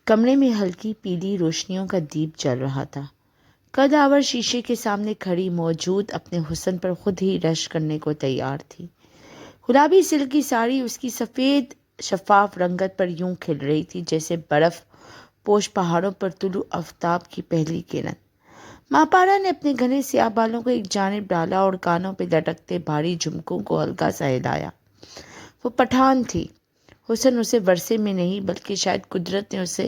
کمرے میں ہلکی پیلی روشنیوں کا دیپ جل رہا تھا۔ قد آور شیشے کے سامنے کھڑی موجود اپنے حسن پر خود ہی رشک کرنے کو تیار تھی۔ گلابی سلک کی ساڑی اس کی سفید شفاف رنگت پر یوں کھل رہی تھی جیسے برف پوش پہاڑوں پر طلوع آفتاب کی پہلی کرن۔ ماں پارا نے اپنے گھنے سیاہ بالوں کو ایک جانب ڈالا اور کانوں پہ لٹکتے بھاری جھمکوں کو ہلکا سا ہلایا۔ وہ پٹھان تھی۔ حسن اسے ورثے میں نہیں بلکہ شاید قدرت نے اسے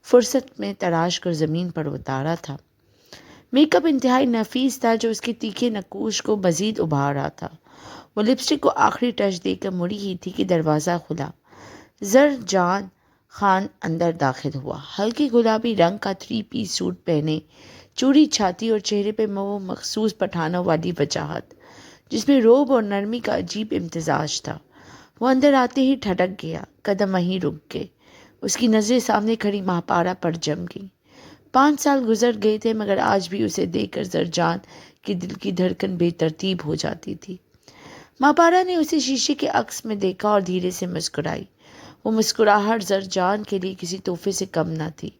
فرصت میں تراش کر زمین پر اتارا تھا۔ میک اپ انتہائی نفیس تھا جو اس کے تیکھے نقوش کو مزید ابھار رہا تھا۔ وہ لپسٹک کو آخری ٹچ دے کر مڑی ہی تھی کہ دروازہ کھلا۔ زرجان خان اندر داخل ہوا، ہلکی گلابی رنگ کا 3 پیس سوٹ پہنے، چوڑی چھاتی اور چہرے پہ وہ مخصوص پٹھانوں والی وجاہت جس میں روب اور نرمی کا عجیب امتزاج تھا۔ وہ اندر آتے ہی ٹھٹک گیا، قدم وہیں رک گئے۔ اس کی نظریں سامنے کھڑی ماں پارا پر جم گئی۔ 5 سال گزر گئے تھے مگر آج بھی اسے دیکھ کر زرجان کی دل کی دھڑکن بے ترتیب ہو جاتی تھی۔ ماں پارا نے اسے شیشے کے عکس میں دیکھا اور دھیرے سے مسکرائی۔ وہ مسکراہٹ زرجان کے لیے کسی تحفے سے کم نہ تھی۔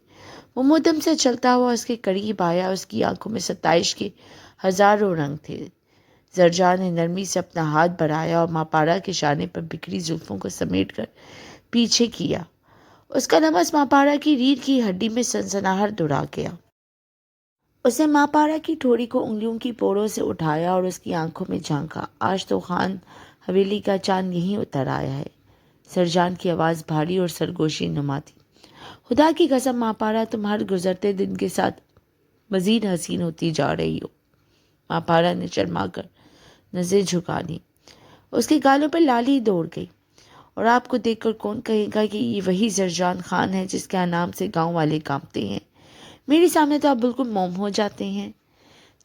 وہ مدھم سے چلتا ہوا اس کے قریب آیا، اس کی آنکھوں میں ستائش کے ہزاروں رنگ تھے۔ زرجان نے نرمی سے اپنا ہاتھ بڑھایا اور ماں پارا کے شانے پر بکھری زلفوں کو سمیٹ کر پیچھے کیا۔ اس کا لمس ماں پارا کی ریڑھ کی ہڈی میں سنسناہٹ دوڑا گیا۔ اسے ماں پارا کی ٹھوڑی کو انگلیوں کی پوڑوں سے اٹھایا اور اس کی آنکھوں میں جھانکا۔ آج تو خان حویلی کا چاند یہیں اتر آیا ہے۔ زرجان کی آواز بھاری اور سرگوشی نما تھی۔ خدا کی قسم ماں پارا، تم ہر گزرتے دن کے ساتھ مزید حسین ہوتی جا رہی ہو۔ ماں پارا نے شرما کر نظریں جھکا لی۔ اس کے گالوں پر لالی دوڑ گئی۔ اور آپ کو دیکھ کر کون کہے گا کہ یہ وہی زرجان خان ہے جس کے نام سے گاؤں والے کانپتے ہیں؟ میرے سامنے تو آپ بالکل موم ہو جاتے ہیں۔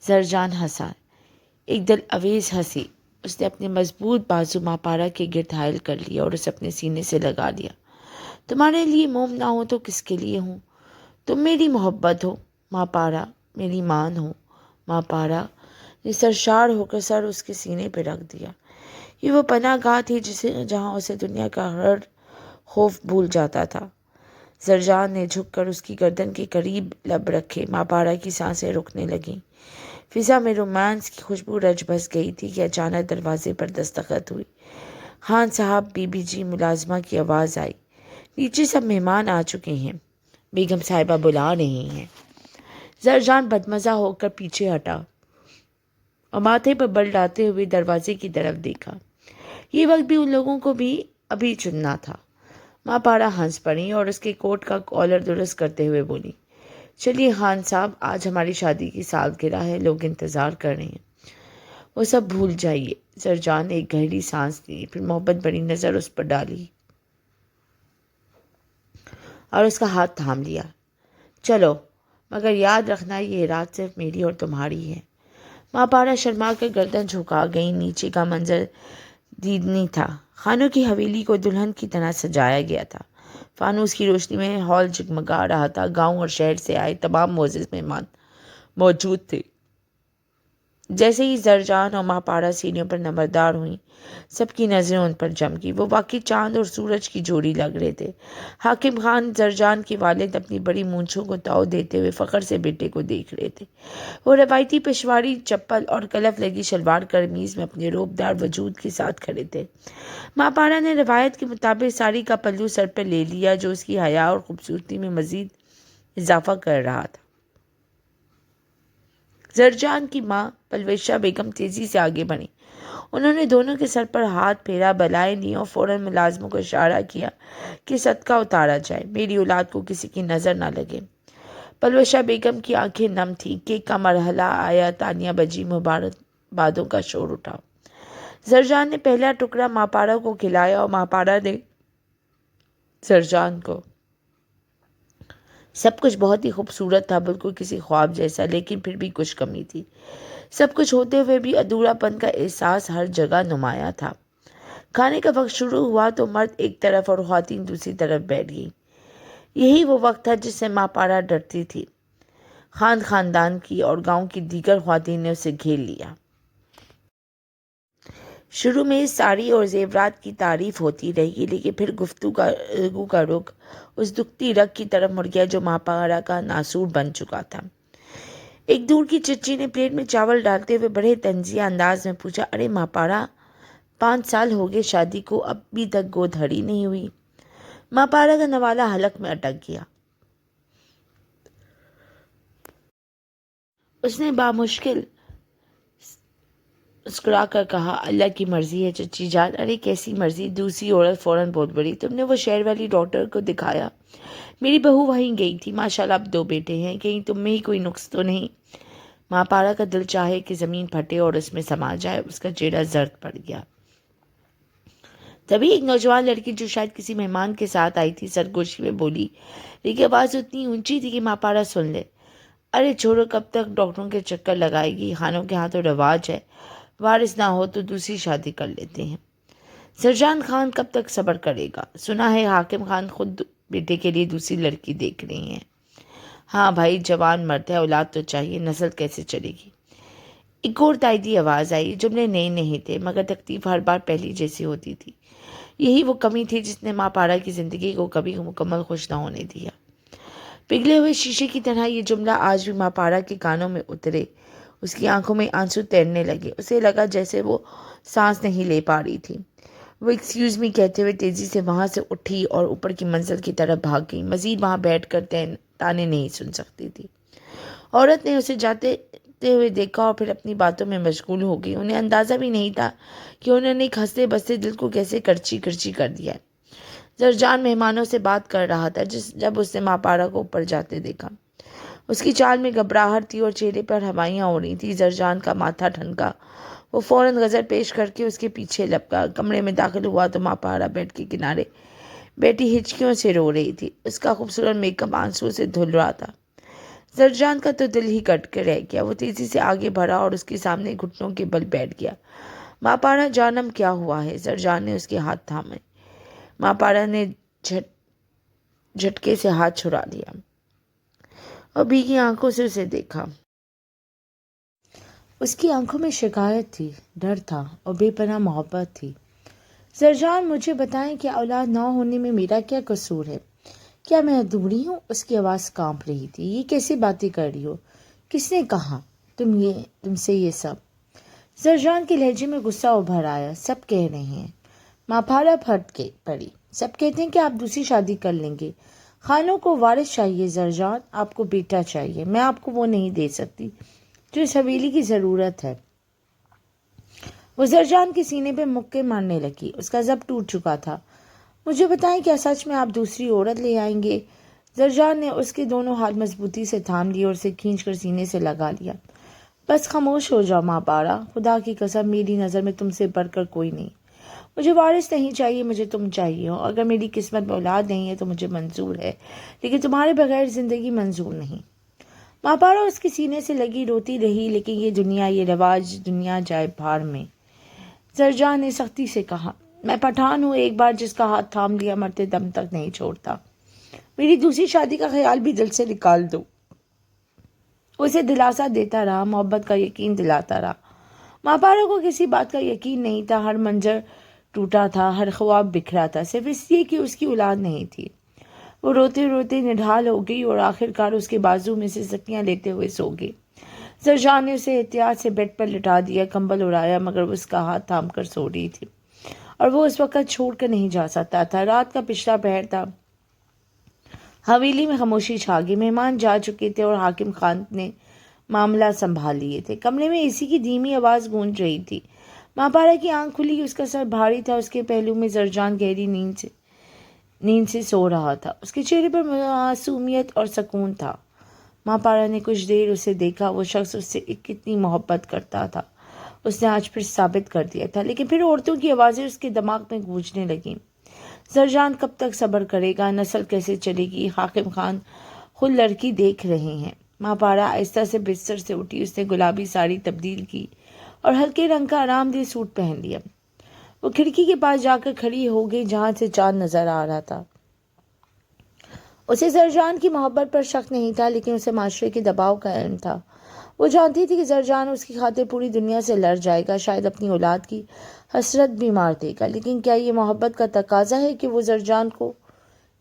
زرجان ہنسا، ایک دل آویز ہنسی۔ اس نے اپنے مضبوط بازو ماں پارا کے گرد حائل کر لیا اور اسے اپنے سینے سے لگا لیا۔ تمہارے لیے موم نہ ہو تو کس کے لیے ہوں؟ تم میری محبت ہو ماں پارا، میری مان ہو۔ ماں پارا نے سرشار ہو کر سر اس کے سینے پہ رکھ دیا۔ یہ وہ پناہ گاہ تھی جہاں اسے دنیا کا ہر خوف بھول جاتا تھا۔ زرجان نے جھک کر اس کی گردن کے قریب لب رکھے۔ ماں پارا کی سانسیں رکنے لگیں۔ فضا میں رومانس کی خوشبو رچ بس گئی تھی کہ اچانک دروازے پر دستخط ہوئی۔ خان صاحب، بی بی جی، ملازمہ کی آواز آئی۔ نیچے سب مہمان آ چکے ہیں، بیگم صاحبہ بلا رہی ہیں۔ زرجان بدمزہ ہو کر پیچھے ہٹا اور ماتھے پر بل ڈالتے ہوئے دروازے کی طرف دیکھا۔ یہ وقت بھی ان لوگوں کو بھی ابھی چننا تھا۔ ماں پارا ہنس پڑی اور اس کے کوٹ کا کالر درست کرتے ہوئے بولی، چلیے خان صاحب، آج ہماری شادی کی سالگرہ ہے، لوگ انتظار کر رہے ہیں، وہ سب بھول جائیے۔ زرجان نے ایک گہری سانس لی، پھر محبت بڑی نظر اس پر ڈالی اور اس کا ہاتھ تھام لیا۔ چلو، مگر یاد رکھنا یہ رات صرف میری اور تمہاری ہے۔ ماں پارا شرما کر گردن جھکا گئی۔ نیچے کا منظر دیدنی تھا۔ خانوں کی حویلی کو دلہن کی طرح سجایا گیا تھا۔ فانوس کی روشنی میں ہال جگمگا رہا تھا۔ گاؤں اور شہر سے آئے تمام معزز مہمان موجود تھے۔ جیسے ہی زرجان اور ماں پارا سیڑھیوں پر نمبردار ہوئیں، سب کی نظریں ان پر جم گئی۔ وہ واقعی چاند اور سورج کی جوڑی لگ رہے تھے۔ حاکم خان، زرجان کے والد، اپنی بڑی مونچھوں کو تاؤ دیتے ہوئے فخر سے بیٹے کو دیکھ رہے تھے۔ وہ روایتی پشواری چپل اور کلف لگی شلوار قمیض میں اپنے روبدار وجود کے ساتھ کھڑے تھے۔ ماں پارا نے روایت کے مطابق ساڑی کا پلو سر پر لے لیا جو اس کی حیا اور خوبصورتی میں مزید اضافہ کر رہا تھا۔ زرجان کی ماں پلویشہ بیگم تیزی سے آگے بڑھیں۔ انہوں نے دونوں کے سر پر ہاتھ پھیرا، بلائیں دیں اور فوراً ملازموں کو اشارہ کیا کہ صدقہ اتارا جائے، میری اولاد کو کسی کی نظر نہ لگے۔ پلویشہ بیگم کی آنکھیں نم تھیں۔ کیک کا مرحلہ آیا، تانیاں بجی، مبارکبادوں کا شور اٹھا۔ زرجان نے پہلا ٹکڑا ماں پارا کو کھلایا اور ماں پارا نے زرجان کو۔ سب کچھ بہت ہی خوبصورت تھا، بالکل کسی خواب جیسا، لیکن پھر بھی کچھ کمی تھی۔ سب کچھ ہوتے ہوئے بھی ادھورا پن کا احساس ہر جگہ نمایاں تھا۔ کھانے کا وقت شروع ہوا تو مرد ایک طرف اور خواتین دوسری طرف بیٹھ گئیں۔ یہی وہ وقت تھا جس سے ماں پارا ڈرتی تھی۔ خان خاندان کی اور گاؤں کی دیگر خواتین نے اسے گھیر لیا۔ شروع میں ساڑی اور زیورات کی تعریف ہوتی رہی، لیکن پھر گفتگو کا رخ اس دکھتی رگ کی طرف مڑ گیا جو ماں پارا کا ناسور بن چکا تھا۔ ایک دور کی چچی نے پلیٹ میں چاول ڈالتے ہوئے بڑے طنزیہ انداز میں پوچھا، ارے ماں پارا، 5 سال ہو گئے شادی کو، اب بھی تک گود ہڑی نہیں ہوئی؟ ماں پارا کا نوالہ حلق میں اٹک گیا۔ اس نے بامشکل مسکرا کر کہا، اللہ کی مرضی ہے چچی جان۔ ارے کیسی مرضی؟ دوسری عورت فوراً بول پڑی، تم نے وہ شہر والی ڈاکٹر کو دکھایا؟ میری بہو وہیں گئی تھی، ماشاءاللہ اب 2 بیٹے ہیں، کہیں تم میں ہی کوئی نقص تو نہیں؟ ماں پارا کا دل چاہے کہ زمین پھٹے اور اس میں سما جائے، اس کا چہرہ زرد پڑ گیا۔ تبھی ایک نوجوان لڑکی جو شاید کسی مہمان کے ساتھ آئی تھی سرگوشی میں بولی، لیکن آواز اتنی اونچی تھی کہ ماں پارا سن لے، ارے چھوڑو، کب تک ڈاکٹروں کے چکر لگائے گی؟ خانوں کے ہاں تو رواج ہے، وارث نہ ہو تو دوسری شادی کر لیتے ہیں۔ سرجان خان کب تک صبر کرے گا؟ سنا ہے حاکم خان خود بیٹے کے لیے دوسری لڑکی دیکھ رہی ہیں۔ ہاں بھائی، جوان مرد ہے، اولاد تو چاہیے، نسل کیسے چلے گی؟ ایک اور تائیدی آواز آئی۔ جملے نئے نہیں تھے، مگر تکلیف ہر بار پہلی جیسی ہوتی تھی۔ یہی وہ کمی تھی جس نے ماں پارا کی زندگی کو کبھی مکمل خوش نہ ہونے دیا۔ پگھلے ہوئے شیشے کی طرح یہ جملہ آج بھی ماں پارا کے کانوں میں اترے۔ اس کی آنکھوں میں آنسو تیرنے لگے، اسے لگا جیسے وہ سانس نہیں لے پا رہی تھی۔ وہ ایکسکیوز می کہتے ہوئے تیزی سے وہاں سے اٹھی اور اوپر کی منزل کی طرف بھاگ گئی۔ مزید وہاں بیٹھ کر تانے نہیں سن سکتی تھی۔ عورت نے اسے جاتے ہوئے دیکھا اور پھر اپنی باتوں میں مشغول ہو گئی۔ انہیں اندازہ بھی نہیں تھا کہ انہوں نے ایک ہنستے بستے دل کو کیسے کرچی کرچی کر دیا ہے۔ زرجان مہمانوں سے بات کر رہا تھا جب اس نے ماں پارا کو اوپر جاتے دیکھا۔ اس کی چال میں گھبراہٹ تھی اور چہرے پر ہوائیاں ہو رہی تھی۔ زرجان کا ماتھا ٹھنکا، وہ فوراً غضب پیش کر کے اس کے پیچھے لپکا۔ کمرے میں داخل ہوا تو ماں پارا بیڈ کے کنارے بیٹھی ہچکیوں سے رو رہی تھی۔ اس کا خوبصورت میک اپ آنسو سے دھل رہا تھا۔ زرجان کا تو دل ہی کٹ کے رہ گیا۔ وہ تیزی سے آگے بڑھا اور اس کے سامنے گھٹنوں کے بل بیٹھ گیا۔ ماں پارا جانم کیا ہوا ہے؟ زرجان نے اس کے ہاتھ تھامے۔ ماں پارا نے جھٹکے سے ہاتھ چھڑا لیا اور بھیگی آنکھوں سے اسے دیکھا۔ اس کی آنکھوں میں شکایت تھی، ڈر تھا اور بے پناہ محبت تھی۔ زرجان، مجھے بتائیں کہ اولاد نہ ہونے میں میرا کیا قصور ہے؟ کیا میں ادھوری ہوں؟ اس کی آواز کانپ رہی تھی۔ یہ کیسی باتیں کر رہی ہو؟ کس نے کہا تم سے یہ سب؟ زرجان کے لہجے میں غصہ ابھر آیا۔ سب کہہ رہے ہیں۔ ماں پارا پھٹ کے پڑی۔ سب کہتے ہیں کہ آپ دوسری شادی کر لیں گے۔ خانوں کو وارث چاہیے زرجان، آپ کو بیٹا چاہیے۔ میں آپ کو وہ نہیں دے سکتی جو اس حویلی کی ضرورت ہے۔ وہ زرجان کے سینے پہ مکے مارنے لگی۔ اس کا ضبط ٹوٹ چکا تھا۔ مجھے بتائیں، کیا سچ میں آپ دوسری عورت لے آئیں گے؟ زرجان نے اس کے دونوں ہاتھ مضبوطی سے تھام لیے اور اسے کھینچ کر سینے سے لگا لیا۔ بس خاموش ہو جاؤ ماں پارا، خدا کی قسم میری نظر میں تم سے بڑھ کر کوئی نہیں۔ مجھے وارث نہیں چاہیے، مجھے تم چاہیے ہو۔ اگر میری قسمت میں اولاد نہیں ہے تو مجھے منظور ہے، لیکن تمہارے بغیر زندگی منظور نہیں۔ ماں پارا اس کے سینے سے لگی روتی رہی، لیکن یہ دنیا، یہ رواج، دنیا جائے بھاڑ میں۔ زرجان نے سختی سے کہا، میں پٹھان ہوں، ایک بار جس کا ہاتھ تھام لیا مرتے دم تک نہیں چھوڑتا۔ میری دوسری شادی کا خیال بھی دل سے نکال دو۔ اسے دلاسا دیتا رہا، محبت کا یقین دلاتا رہا۔ ماں پارا کو کسی بات کا یقین نہیں تھا۔ ہر منظر ٹوٹا تھا، ہر خواب بکھرا تھا، صرف اس لیے کہ اس کی اولاد نہیں تھی۔ وہ روتے روتے نڈھال ہو گئی اور آخر کار اس کے بازو میں سے سکیاں لیتے ہوئے سو گئی۔ زرجان نے اسے احتیاط سے بیڈ پر لٹا دیا، کمبل اڑایا، مگر وہ اس کا ہاتھ تھام کر سو رہی تھی اور وہ اس وقت چھوڑ کر نہیں جا سکتا تھا۔ رات کا پچھلا پہر تھا۔ حویلی میں خاموشی چھا گئی۔ مہمان جا چکے تھے اور حاکم خان نے معاملہ سنبھال لیے تھے۔ کمرے میں اے سی کی دھیمی آواز گونج رہی تھی۔ ماں پارا کی آنکھ کھلی، اس کا سر بھاری تھا، اس کے پہلو میں زرجان گہری نیند سے سو رہا تھا۔ اس کے چہرے پر معصومیت اور سکون تھا۔ ماں پارا نے کچھ دیر اسے دیکھا۔ وہ شخص اس سے کتنی محبت کرتا تھا اس نے آج پھر ثابت کر دیا تھا، لیکن پھر عورتوں کی آوازیں اس کے دماغ میں گونجنے لگیں۔ زرجان کب تک صبر کرے گا؟ نسل کیسے چلے گی؟ حاکم خان خود لڑکی دیکھ رہے ہیں۔ ماں پارا آہستہ سے بستر سے اٹھی۔ اس نے گلابی ساڑی تبدیل کی اور ہلکے رنگ کا آرام دہ سوٹ پہن لیا۔ وہ کھڑکی کے پاس جا کر کھڑی ہو گئی جہاں سے چاند نظر آ رہا تھا۔ اسے زرجان کی محبت پر شک نہیں تھا، لیکن اسے معاشرے کے دباؤ کا علم تھا۔ وہ جانتی تھی کہ زرجان اس کی خاطر پوری دنیا سے لڑ جائے گا، شاید اپنی اولاد کی حسرت بھی مار دے گا، لیکن کیا یہ محبت کا تقاضا ہے کہ وہ زرجان کو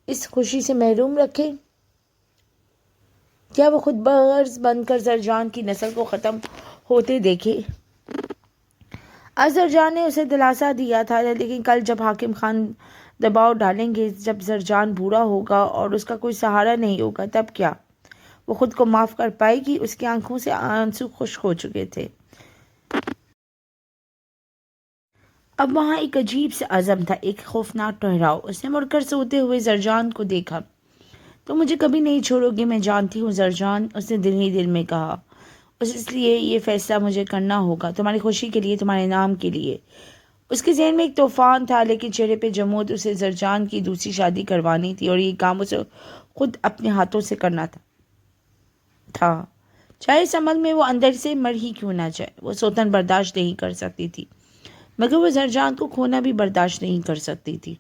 اس خوشی سے محروم رکھے؟ کیا وہ خود بغرض بن کر زرجان کی نسل کو ختم ہوتے دیکھے؟ آج زرجان نے اسے دلاسا دیا تھا، لیکن کل جب حاکم خان دباؤ ڈالیں گے، جب زرجان بوڑھا ہوگا اور اس کا کوئی سہارا نہیں ہوگا، تب کیا وہ خود کو معاف کر پائے گی؟ اس کی آنکھوں سے آنسو خشک ہو چکے تھے۔ اب وہاں ایک عجیب سے عزم تھا، ایک خوفناک ٹھہراؤ۔ اس نے مڑ کر سوتے ہوئے زرجان کو دیکھا۔ تم مجھے کبھی نہیں چھوڑو گے، میں جانتی ہوں زرجان، اس نے دل ہی دل میں کہا۔ اس لیے یہ فیصلہ مجھے کرنا ہوگا، تمہاری خوشی کے لیے، تمہارے نام کے لیے۔ اس کے ذہن میں ایک طوفان تھا، لیکن چہرے پہ جمود۔ اسے زرجان کی دوسری شادی کروانی تھی اور یہ کام اسے خود اپنے ہاتھوں سے کرنا تھا، چاہے اس عمل میں وہ اندر سے مر ہی کیوں نہ جائے۔ وہ سوتن برداشت نہیں کر سکتی تھی، مگر وہ زرجان کو کھونا بھی برداشت نہیں کر سکتی تھی۔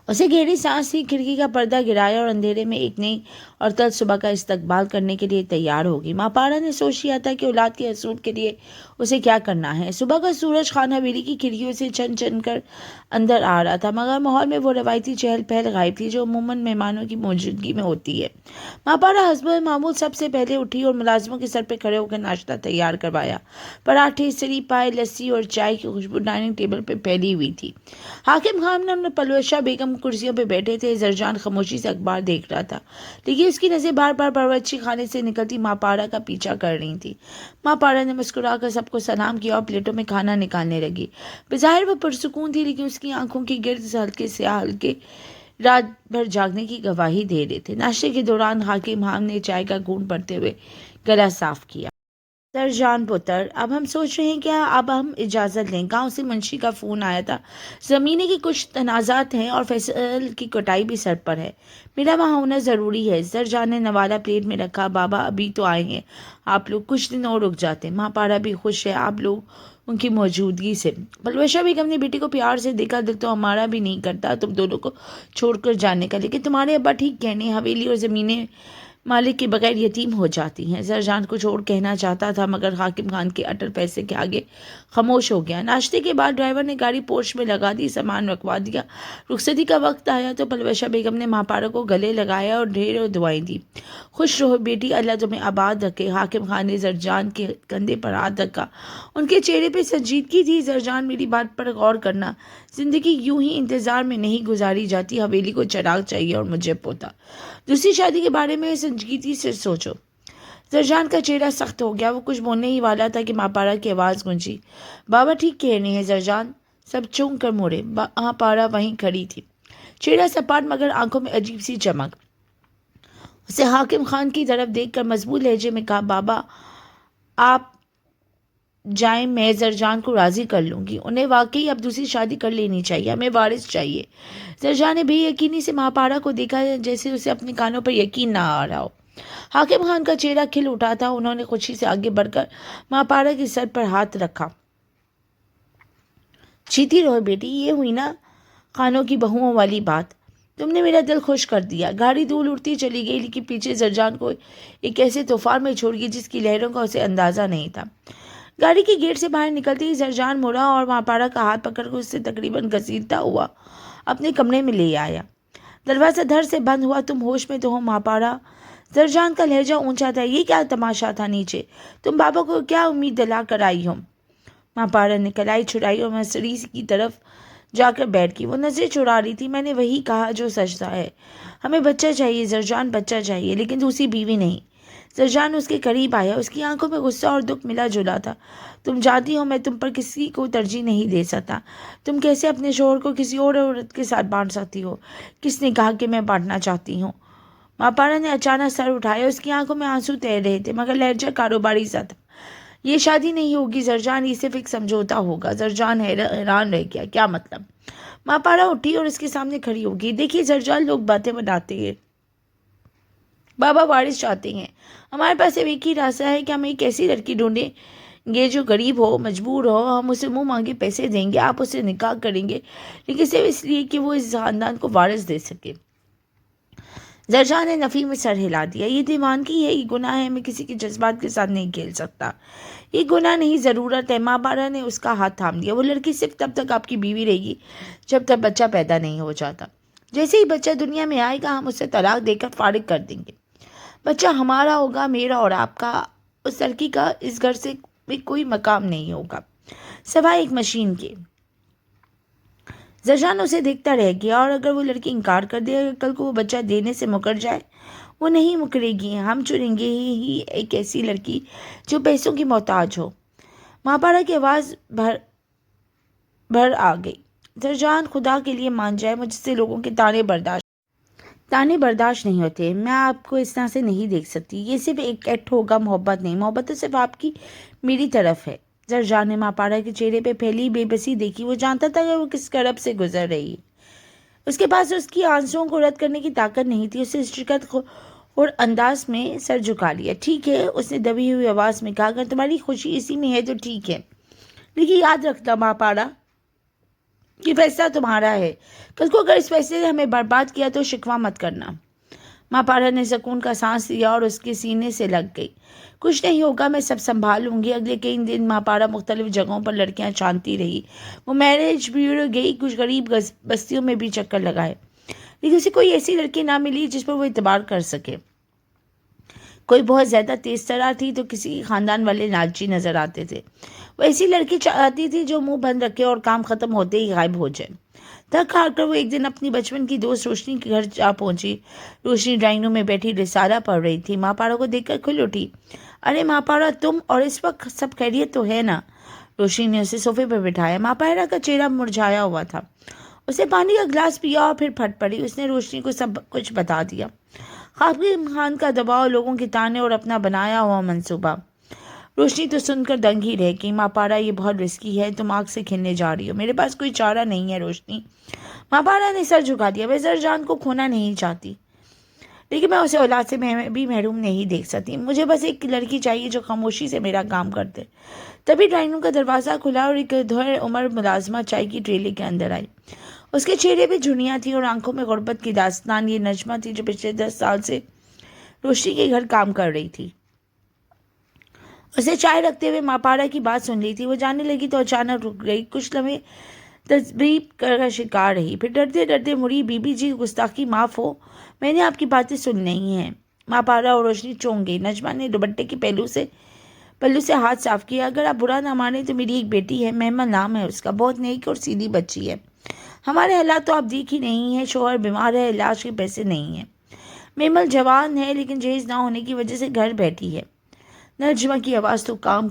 اسے گہری سانس لی، کھڑکی کا پردہ گرایا اور اندھیرے میں ایک نئی اور تل صبح کا استقبال کرنے کے لیے تیار ہوگی۔ ماں پارا نے سوچ لیا تھا کہ اولاد کے حصول کے لیے اسے کیا کرنا ہے۔ صبح کا سورج خانہ حویلی کی کھڑکیوں سے چن چن کر اندر آ رہا تھا، مگر ماحول میں وہ روایتی چہل پہل غائب تھی جو عموماً مہمانوں کی موجودگی میں ہوتی ہے۔ ماں پارا حسب معمول سب سے پہلے اٹھی اور ملازموں کے سر پہ کھڑے ہو کر ناشتہ تیار کروایا۔ پراٹھے، سری پائے، لسی اور چائے کی خوشبو ڈائننگ ٹیبل پہ پھیلی ہوئی تھی۔ حاکم خان اور پلوشہ بیگم کرسیوں پہ بیٹھے تھے۔ زرجان خاموشی سے اخبار دیکھ رہا تھا، لیکن اس کی نظریں بار بار باورچی خانے سے نکلتی ماں پارا کا پیچھا کر رہی تھی۔ ماں پارا نے مسکرا کر سب کو سلام کیا اور پلیٹوں میں کھانا نکالنے لگی۔ بظاہر وہ پرسکون تھی، لیکن اس کی آنکھوں کے گرد ہلکے سیاہ حلقے رات بھر جاگنے کی گواہی دے رہے تھے۔ ناشتے کے دوران حاکم خان نے چائے کا گھونٹ بھرتے ہوئے گلا صاف کیا۔ زرجان پتر، اب ہم سوچ رہے ہیں کہ اب ہم اجازت لیں۔ گاؤں سے منشی کا فون آیا تھا، زمینے کے کچھ تنازعات ہیں اور فیصل کی کٹائی بھی سر پر ہے۔ میرا وہاں ہونا ضروری ہے۔ زرجان نے نوالہ پلیٹ میں رکھا۔ بابا ابھی تو آئے ہیں، آپ لوگ کچھ دن اور رک جاتے۔ ماں پارا بھی خوش ہے آپ لوگ ان کی موجودگی سے۔ پلوشہ بیگم نے بیٹی کو پیار سے دیکھا۔ دل تو ہمارا بھی نہیں کرتا تم دونوں کو چھوڑ کر جانے کا، لیکن تمہارے ابا ٹھیک کہنے، حویلی اور زمینیں مالک کے بغیر یتیم ہو جاتی ہیں۔ زرجان کچھ اور کہنا چاہتا تھا، مگر حاکم خان کے اٹل فیصلے کے آگے خاموش ہو گیا۔ ناشتے کے بعد ڈرائیور نے گاڑی پورچ میں لگا دی، سامان رکھوا دیا۔ رخصتی کا وقت آیا تو پلوشہ بیگم نے ماں پارا کو گلے لگایا اور ڈھیروں دعائیں دی۔ خوش رہو بیٹی، اللہ تمہیں آباد رکھے۔ حاکم خان نے زرجان کے کندھے پر ہاتھ رکھا، ان کے چہرے پہ سنجیدگی تھی۔ زرجان میری بات پر غور کرنا، زندگی یوں ہی انتظار میں نہیں گزاری جاتی۔ حویلی کو چراغ چاہیے اور مجھے پوتا۔ دوسری شادی کے بارے میں سنجیدگی سے سوچو۔ زرجان کا چہرہ سخت ہو گیا، وہ کچھ بولنے ہی والا تھا کہ ماں پارا کی آواز گونجی، بابا ٹھیک کہہ رہے ہیں زرجان۔ سب چونک کر مڑے۔ ماں پارا وہیں کھڑی تھی، چہرہ سپاٹ مگر آنکھوں میں عجیب سی چمک۔ اسے حاکم خان کی طرف دیکھ کر مضبوط لہجے میں کہا، بابا آپ جائیں، میں زرجان کو راضی کر لوں گی۔ انہیں واقعی اب دوسری شادی کر لینی چاہیے، ہمیں وارث چاہیے۔ زرجان نے بے یقینی سے ماں پارا کو دیکھا، جیسے اسے اپنے کانوں پر یقین نہ آ رہا ہو۔ حاکم خان کا چہرہ کھل اٹھا تھا، انہوں نے خوشی سے آگے بڑھ کر ماں پارا کے سر پر ہاتھ رکھا۔ جیتی رہو بیٹی، یہ ہوئی نا خانوں کی بہوؤں والی بات، تم نے میرا دل خوش کر دیا۔ گاڑی دور اڑتی چلی گئی، لیکن پیچھے زرجان کو ایک ایسے طوفان میں چھوڑ گئی جس کی لہروں کا اسے اندازہ نہیں تھا۔ گاڑی کے گیٹ سے باہر نکلتے ہی زرجان مڑا اور ماں پارا کا ہاتھ پکڑ کر اسے تقریباً گھسیٹتا ہوا اپنے کمرے میں لے آیا۔ دروازہ دھڑ سے بند ہوا۔ تم ہوش میں تو ہو ماں پارا؟ زرجان کا لہجہ اونچا تھا۔ یہ کیا تماشا تھا نیچے؟ تم بابا کو کیا امید دلا کر آئی ہو؟ ماں پارا نے کلائی چھڑائی اور مسری کی طرف جا کر بیٹھ گئی۔ وہ نظریں چرا رہی تھی۔ میں نے وہی کہا جو سچ ہے، ہمیں بچہ چاہیے زرجان، بچہ چاہیے، لیکن دوسری بیوی نہیں۔ زرجان اس کے قریب آیا، اس کی آنکھوں میں غصہ اور دکھ ملا جلا تھا۔ تم جانتی ہو میں تم پر کسی کو ترجیح نہیں دے سکتا۔ تم کیسے اپنے شوہر کو کسی اور عورت کے ساتھ بانٹ سکتی ہو؟ کس نے کہا کہ میں بانٹنا چاہتی ہوں؟ ماں پارا نے اچانک سر اٹھایا، اس کی آنکھوں میں آنسو تیر رہے تھے، مگر لہجہ کاروباری سا تھا۔ یہ شادی نہیں ہوگی زرجان، یہ صرف ایک سمجھوتا ہوگا۔ زرجان حیران رہ گیا، کیا مطلب؟ ماں پارا اٹھی اور اس کے سامنے کھڑی ہو گئی۔ دیکھیے زرجان، لوگ باتیں بناتے ہیں، بابا وارث چاہتے ہیں، ہمارے پاس ایک ہی راستہ ہے کہ ہم ایک ایسی لڑکی ڈھونڈیں گے جو غریب ہو، مجبور ہو، ہم اسے منہ مانگے پیسے دیں گے، آپ اسے نکاح کریں گے، لیکن صرف اس لیے کہ وہ اس خاندان کو وارث دے سکے۔ زرجان نے نفی میں سر ہلا دیا. یہ دیوانگی ہے، یہ گناہ ہے. میں کسی کے جذبات کے ساتھ نہیں کھیل سکتا. یہ گناہ نہیں، ضرورت ہے. ماں بارہ نے اس کا ہاتھ تھام دیا. وہ لڑکی صرف تب تک آپ کی بیوی رہے گی جب تک بچہ پیدا نہیں ہو جاتا. جیسے ہی بچہ دنیا میں آئے گا ہم اسے طلاق دے کر فارغ کر دیں گے. بچہ ہمارا ہوگا، میرا اور آپ کا. اس لڑکی کا اس گھر سے بھی کوئی مقام نہیں ہوگا سوائے ایک مشین کے. زرجان اسے دیکھتا رہ گیا. اور اگر وہ لڑکی انکار کر دے، اگر کل کو وہ بچہ دینے سے مکر جائے؟ وہ نہیں مکرے گی. ہم چنیں گے ہی ایک ایسی لڑکی جو پیسوں کی محتاج ہو. ماں پارا کی آواز بھر آ گئی. زرجان، خدا کے لیے مان جائے. مجھ سے لوگوں کے تانے برداشت نہیں ہوتے. میں آپ کو اس طرح سے نہیں دیکھ سکتی. یہ صرف ایک ایکٹ ہوگا، محبت نہیں. محبت تو صرف آپ کی میری طرف ہے. زرجان نے ماں پارا کے چہرے پہ پھیلی بے بسی دیکھی. وہ جانتا تھا کہ وہ کس کرب سے گزر رہی ہے. اس کے پاس اس کی آنسوؤں کو رد کرنے کی طاقت نہیں تھی. اسے شکست اور انداز میں سر جھکا لیا. ٹھیک ہے، اس نے دبی ہوئی آواز میں کہا. اگر تمہاری خوشی اسی میں ہے تو ٹھیک ہے، لیکن یاد رکھنا ماں پارا، یہ فیصلہ تمہارا ہے. کل کو اگر اس فیصلے نے ہمیں برباد کیا تو شکوہ مت کرنا. ماں پارا نے سکون کا سانس لیا اور اس کے سینے سے لگ گئی. کچھ نہیں ہوگا، میں سب سنبھال لوں گی. اگلے کئی دن ماں پارا مختلف جگہوں پر لڑکیاں چھانتی رہی. وہ میرج بیورو گئی، کچھ غریب بستیوں میں بھی چکر لگائے، لیکن اسے کوئی ایسی لڑکی نہ ملی جس پر وہ اعتبار کر سکے. کوئی بہت زیادہ تیز ترا تھی تو کسی خاندان والے لالچی نظر آتے تھے. وہ ایسی لڑکی چاہتی تھی جو منہ بند رکھے اور کام ختم ہوتے ہی غائب ہو جائے. تھک ہار کر وہ ایک دن اپنی بچپن کی دوست روشنی کے گھر جا پہنچی. روشنی ڈرائنگ روم میں بیٹھی رسالہ پڑھ رہی تھی. ماں پارا کو دیکھ کر کھل اٹھی. ارے ماں پارا، تم! اور اس وقت سب خیریت تو ہے نا؟ روشنی نے اسے صوفے پر بٹھایا. ماں پارا کا چہرہ مرجھایا ہوا تھا. اسے پانی کا گلاس پیا اور پھر پھٹ پڑی. اس نے روشنی کو سب کچھ بتا دیا. خاکم خان کا دباؤ، لوگوں کے تانے اور اپنا بنایا ہوا منصوبہ. روشنی تو سن کر دنگ ہی رہ گئی. ماں پارا، یہ بہت رسکی ہے. تم آگ سے کھلنے جا رہی ہو. میرے پاس کوئی چارہ نہیں ہے روشنی. ماں پارا نے سر جھکا دیا. میں زرجان کو کھونا نہیں چاہتی، لیکن میں اسے اولاد سے بھی محروم نہیں دیکھ سکتی. مجھے بس ایک لڑکی چاہیے جو خاموشی سے میرا کام کر دے. تبھی ڈرائنگ روم کا دروازہ کھلا اور ایک دھڑ عمر ملازمہ چائے کی ٹریلے کے اندر آئی. اس کے چہرے پہ جھریاں تھیں اور آنکھوں میں غربت کی داستان. یہ نجمہ تھی جو پچھلے 10 سال سے روشنی کے گھر کام کر رہی تھی. اسے چائے رکھتے ہوئے ماں پارا کی بات سن لی تھی. وہ جانے لگی تو اچانک رک گئی. کچھ لمحے تذبذب کا شکار رہی، پھر ڈرتے ڈرتے مڑی. بی بی جی، گستاخی معاف ہو، میں نے آپ کی باتیں سن نہیں ہیں. ماں پارا اور روشنی چونک گئی. نجمہ نے دوپٹے کے پلو سے ہاتھ صاف کیا. اگر آپ برا نہ مانیں تو میری ایک بیٹی ہے، مہمہ نام ہے اس کا. بہت نیک اور سیدھی بچی ہے. ہمارے حالات تو آپ دیکھ ہی نہیں ہیں. شوہر بیمار ہے، علاج کے پیسے نہیں ہیں. میمل جوان ہے لیکن جہیز نہ ہونے کی وجہ سے گھر بیٹھی ہے. نجمہ کی آواز تو کام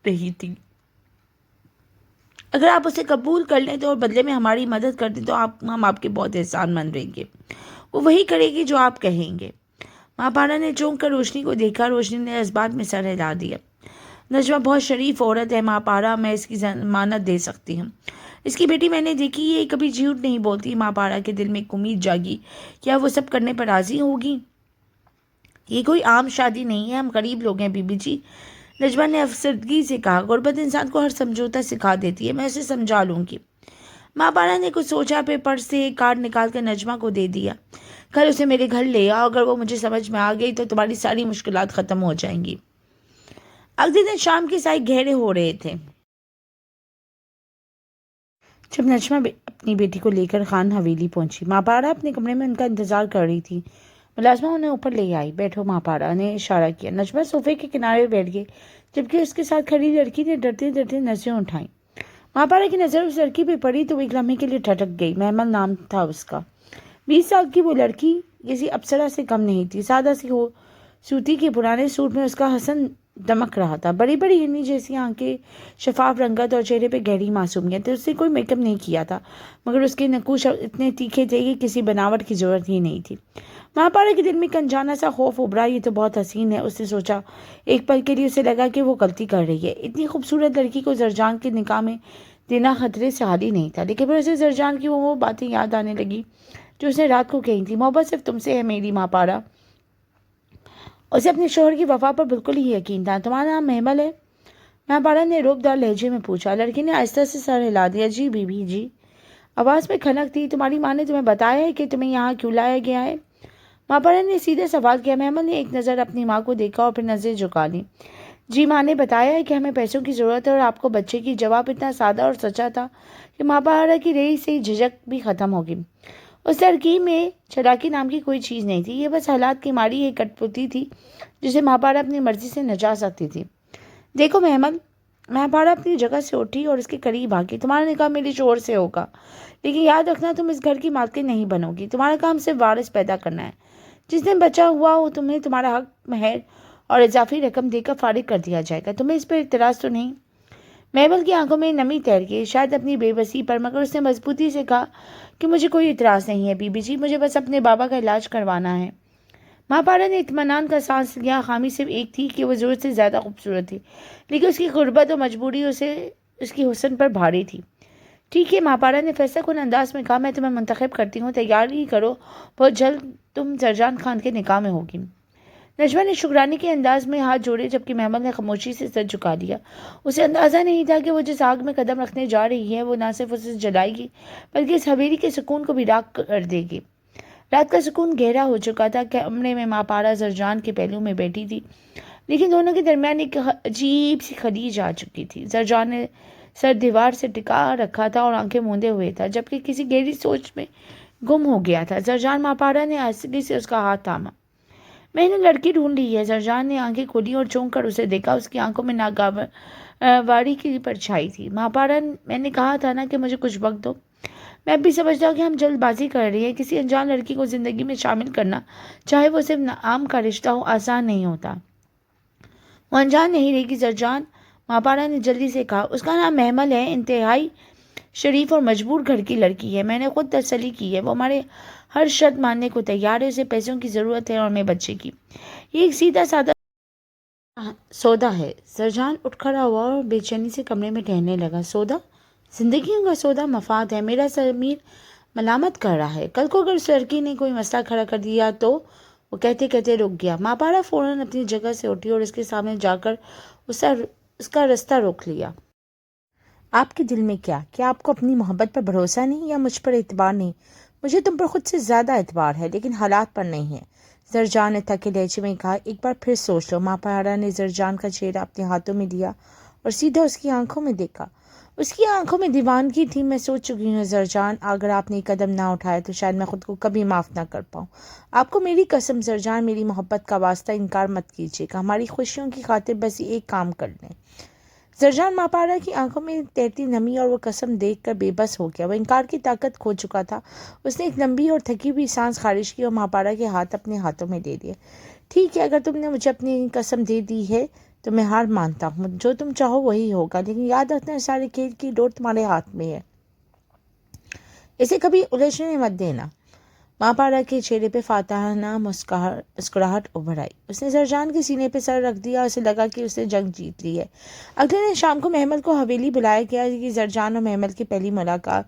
رہی تھی. اگر آپ اسے قبول کر لیں تو اور بدلے میں ہماری مدد کر دیں تو ہم آپ کے بہت احسان مند رہیں گے. وہ وہی کرے گی جو آپ کہیں گے. ماں پارا نے چونک کر روشنی کو دیکھا. روشنی نے اس بات میں سر ہلا دیا. نجمہ بہت شریف عورت ہے ماں پارا، میں اس کی ضمانت دے سکتی ہوں. اس کی بیٹی میں نے دیکھی، یہ کبھی جھوٹ نہیں بولتی. ماں پارا کے دل میں ایک امید جاگی. کیا وہ سب کرنے پر راضی ہوگی؟ یہ کوئی عام شادی نہیں ہے. ہم غریب لوگ ہیں بی بی جی. نجمہ نے افسردگی سے کہا. غربت انسان کو ہر سمجھوتا سکھا دیتی ہے. میں اسے سمجھا لوں گی. ماں پارا نے کچھ سوچا، پھر پرس سے ایک کارڈ نکال کر نجمہ کو دے دیا. کل اسے میرے گھر لے آؤ. اگر وہ مجھے سمجھ میں آ گئی تو تمہاری ساری مشکلات ختم ہو جائیں گی. اگلے دن شام کے سائے گہرے ہو رہے تھے جب نجمہ اپنی بیٹی کو لے کر خان حویلی پہنچی. ماں پارا اپنے کمرے میں ان کا انتظار کر رہی تھی. ملازمہ انہیں اوپر لے آئی. بیٹھو. ماں پارا نے اشارہ کیا. نجمہ صوفے کے کنارے بیٹھ گئی جبکہ اس کے ساتھ کھڑی لڑکی نے ڈرتے ڈرتے نظریں اٹھائیں. ماں پارا کی نظر اس لڑکی پہ پڑی تو وہ ایک لمحے کے لیے ٹھٹک گئی. محمل نام تھا اس کا. 20 سال کی وہ لڑکی کسی اپسرا سے کم نہیں تھی. سادہ سی سوتی کے پرانے سوٹ میں اس کا حسن دمک رہا تھا. بڑی بڑی ہرنی جیسی آنکھیں، شفاف رنگت اور چہرے پہ گہری معصومیت. اس نے کوئی میک اپ نہیں کیا تھا مگر اس کے نقوش اتنے تیکھے تھے کہ کسی بناوٹ کی ضرورت ہی نہیں تھی. ماں پارا کے دل میں ایک انجانا سا خوف ابھرا. یہ تو بہت حسین ہے اس نے سوچا. ایک پل کے لیے اسے لگا کہ وہ غلطی کر رہی ہے. اتنی خوبصورت لڑکی کو زرجان کے نکاح میں دینا خطرے سے خالی نہیں تھا. لیکن پھر اسے زرجان کی وہ باتیں یاد آنے لگی جو اس نے رات کو کہی تھی. محبت صرف تم سے ہے میری ماں پارا. اسے اپنے شوہر کی وفا پر بالکل ہی یقین تھا. تمہارا نام محمل ہے؟ ماں پارا نے روب دار لہجے میں پوچھا. لڑکی نے آہستہ سے سر ہلا دیا. جی بی بی جی. آواز میں کھنک تھی. تمہاری ماں نے تمہیں بتایا ہے کہ تمہیں یہاں کیوں لایا گیا ہے؟ ماپارا نے سیدھا سوال کیا۔ محمل نے ایک نظر اپنی ماں کو دیکھا اور پھر نظر جھکا لی۔ جی، ماں نے بتایا ہے کہ ہمیں پیسوں کی ضرورت ہے اور آپ کو بچے کی۔ جواب اتنا سادہ اور سچا تھا کہ ماپارا کی رہی سے جھجک بھی ختم ہو گئی۔ اس ترکیب میں چلاکی نام کی کوئی چیز نہیں تھی، یہ بس حالات کی ماری ایک کٹپوتی تھی جسے ماپارا اپنی مرضی سے نجا سکتی تھی۔ دیکھو محمل، ماپارا اپنی جگہ سے اٹھی اور اس کے قریب آ گئی۔ تمہارا نکاح میری شوہر سے ہوگا، لیکن یاد رکھنا تم اس گھر کی مالکن نہیں بنو گی۔ تمہارا کام صرف وارث پیدا کرنا ہے۔ جس دن بچہ ہوا وہ تمہیں تمہارا حق، مہر اور اضافی رقم دے کر فارغ کر دیا جائے گا۔ تمہیں اس پر اعتراض تو نہیں؟ محمل کی آنکھوں میں نمی تیر گئی، شاید اپنی بے بسی پر، مگر اس نے مضبوطی سے کہا کہ مجھے کوئی اعتراض نہیں ہے بی بی جی، مجھے بس اپنے بابا کا علاج کروانا ہے۔ ماپارا نے اطمینان کا سانس لیا۔ خامی صرف ایک تھی کہ وہ ضرورت سے زیادہ خوبصورت تھی، لیکن اس کی غربت اور مجبوری اسے اس کی حسن پر بھاری تھی۔ ٹھیک ہے، ماپارا نے فیصلہ کن انداز میں کہا، میں تمہیں منتخب کرتی ہوں، تیاری کرو، بہت جلد تم زرجان خان کے نکاح میں ہوگی۔ نجمہ نے شکرانے کے انداز میں ہاتھ جوڑے، جبکہ محمل نے خاموشی سے سر جھکا لیا۔ اسے اندازہ نہیں تھا کہ وہ جس آگ میں قدم رکھنے جا رہی ہے وہ نہ صرف اسے جلائے گی بلکہ اس حویلی کے سکون کو بھی راکھ کر دے گی۔ رات کا سکون گہرا ہو چکا تھا۔ کمرے میں ماپارا زرجان کے پہلو میں بیٹھی تھی، لیکن دونوں کے درمیان ایک عجیب سی خلیج آ چکی تھی۔ زرجان نے سر دیوار سے ٹکا رکھا تھا اور آنکھیں موندے ہوئے تھا، جبکہ کسی گہری سوچ میں گم ہو گیا تھا۔ زرجان، ماپارا نے آہستگی سے اس کا ہاتھ تھاما۔ میں نے لڑکی ڈھونڈ لی ہے۔ زرجان نے آنکھیں کھولی اور چونک کر اسے دیکھا۔ اس کی آنکھوں میں ناگواری کی پرچھائی تھی۔ ماپارا، میں نے کہا تھا نا کہ مجھے کچھ وقت دو۔ میں اب بھی سمجھتا ہوں کہ ہم جلد بازی کر رہی ہیں۔ کسی انجان لڑکی کو زندگی میں شامل کرنا، چاہے وہ صرف نام کا رشتہ ہو، آسان نہیں ہوتا۔ وہ انجان نہیں رہے گی زرجان، ماپارا نے جلدی سے کہا۔ اس کا نام محمل ہے، انتہائی شریف اور مجبور گھر کی لڑکی ہے۔ میں نے خود تسلی کی ہے، وہ ہمارے ہر شرط ماننے کو تیار ہے۔ اسے پیسوں کی ضرورت ہے اور ہمیں بچے کی۔ یہ ایک سیدھا سادہ سودا ہے۔ زرجان اٹھ کھڑا ہوا اور بے چینی سے کمرے میں ٹہلنے لگا۔ سودا؟ زندگیوں کا سودا مفاد ہے۔ میرا ضمیر ملامت کر رہا ہے۔ کل کو اگر اس لڑکی نے کوئی مسئلہ کھڑا کر دیا تو؟ وہ کہتے کہتے رک گیا۔ ماپارا فوراً اپنی جگہ سے اٹھی اور اس کے سامنے جا کر اس کا رستہ روک لیا۔ آپ کے دل میں کیا آپ کو اپنی محبت پر بھروسہ نہیں یا مجھ پر اعتبار نہیں؟ مجھے تم پر خود سے زیادہ اعتبار ہے، لیکن حالات پر نہیں ہے، زرجان نے تھکے لہجے میں کہا۔ ایک بار پھر سوچ لو۔ ماپارا نے زرجان کا چہرہ اپنے ہاتھوں میں لیا اور سیدھا اس کی آنکھوں میں دیکھا۔ اس کی آنکھوں میں دیوانگی تھی۔ میں سوچ چکی ہوں زرجان، اگر آپ نے قدم نہ اٹھایا تو شاید میں خود کو کبھی معاف نہ کر پاؤں۔ آپ کو میری قسم زرجان، میری محبت کا واسطہ، انکار مت کیجیے گا۔ ہماری خوشیوں کی خاطر بس ایک کام کر لیں۔ زرجان، ماپارا کی آنکھوں میں تیرتی نمی اور وہ قسم دیکھ کر بے بس ہو گیا۔ وہ انکار کی طاقت کھو چکا تھا۔ اس نے ایک لمبی اور تھکی ہوئی سانس خارج کی اور ماپارا کے ہاتھ اپنے ہاتھوں میں لے لیے۔ ٹھیک ہے، اگر تم نے مجھے اپنی قسم دے دی ہے تو میں ہار مانتا ہوں۔ جو تم چاہو وہی ہوگا، لیکن یاد رکھنا سارے کھیل کی ڈور تمہارے ہاتھ میں ہے۔ اسے کبھی الجھنے مت دینا۔ ماپارا کے چہرے پہ فاتحانہ مسکراہٹ ابھر آئی۔ اس نے زرجان کے سینے پہ سر رکھ دیا۔ اسے لگا کہ اس نے جنگ جیت لی ہے۔ اگلے دن شام کو محمل کو حویلی بلایا گیا۔ یہ زرجان اور محمل کی پہلی ملاقات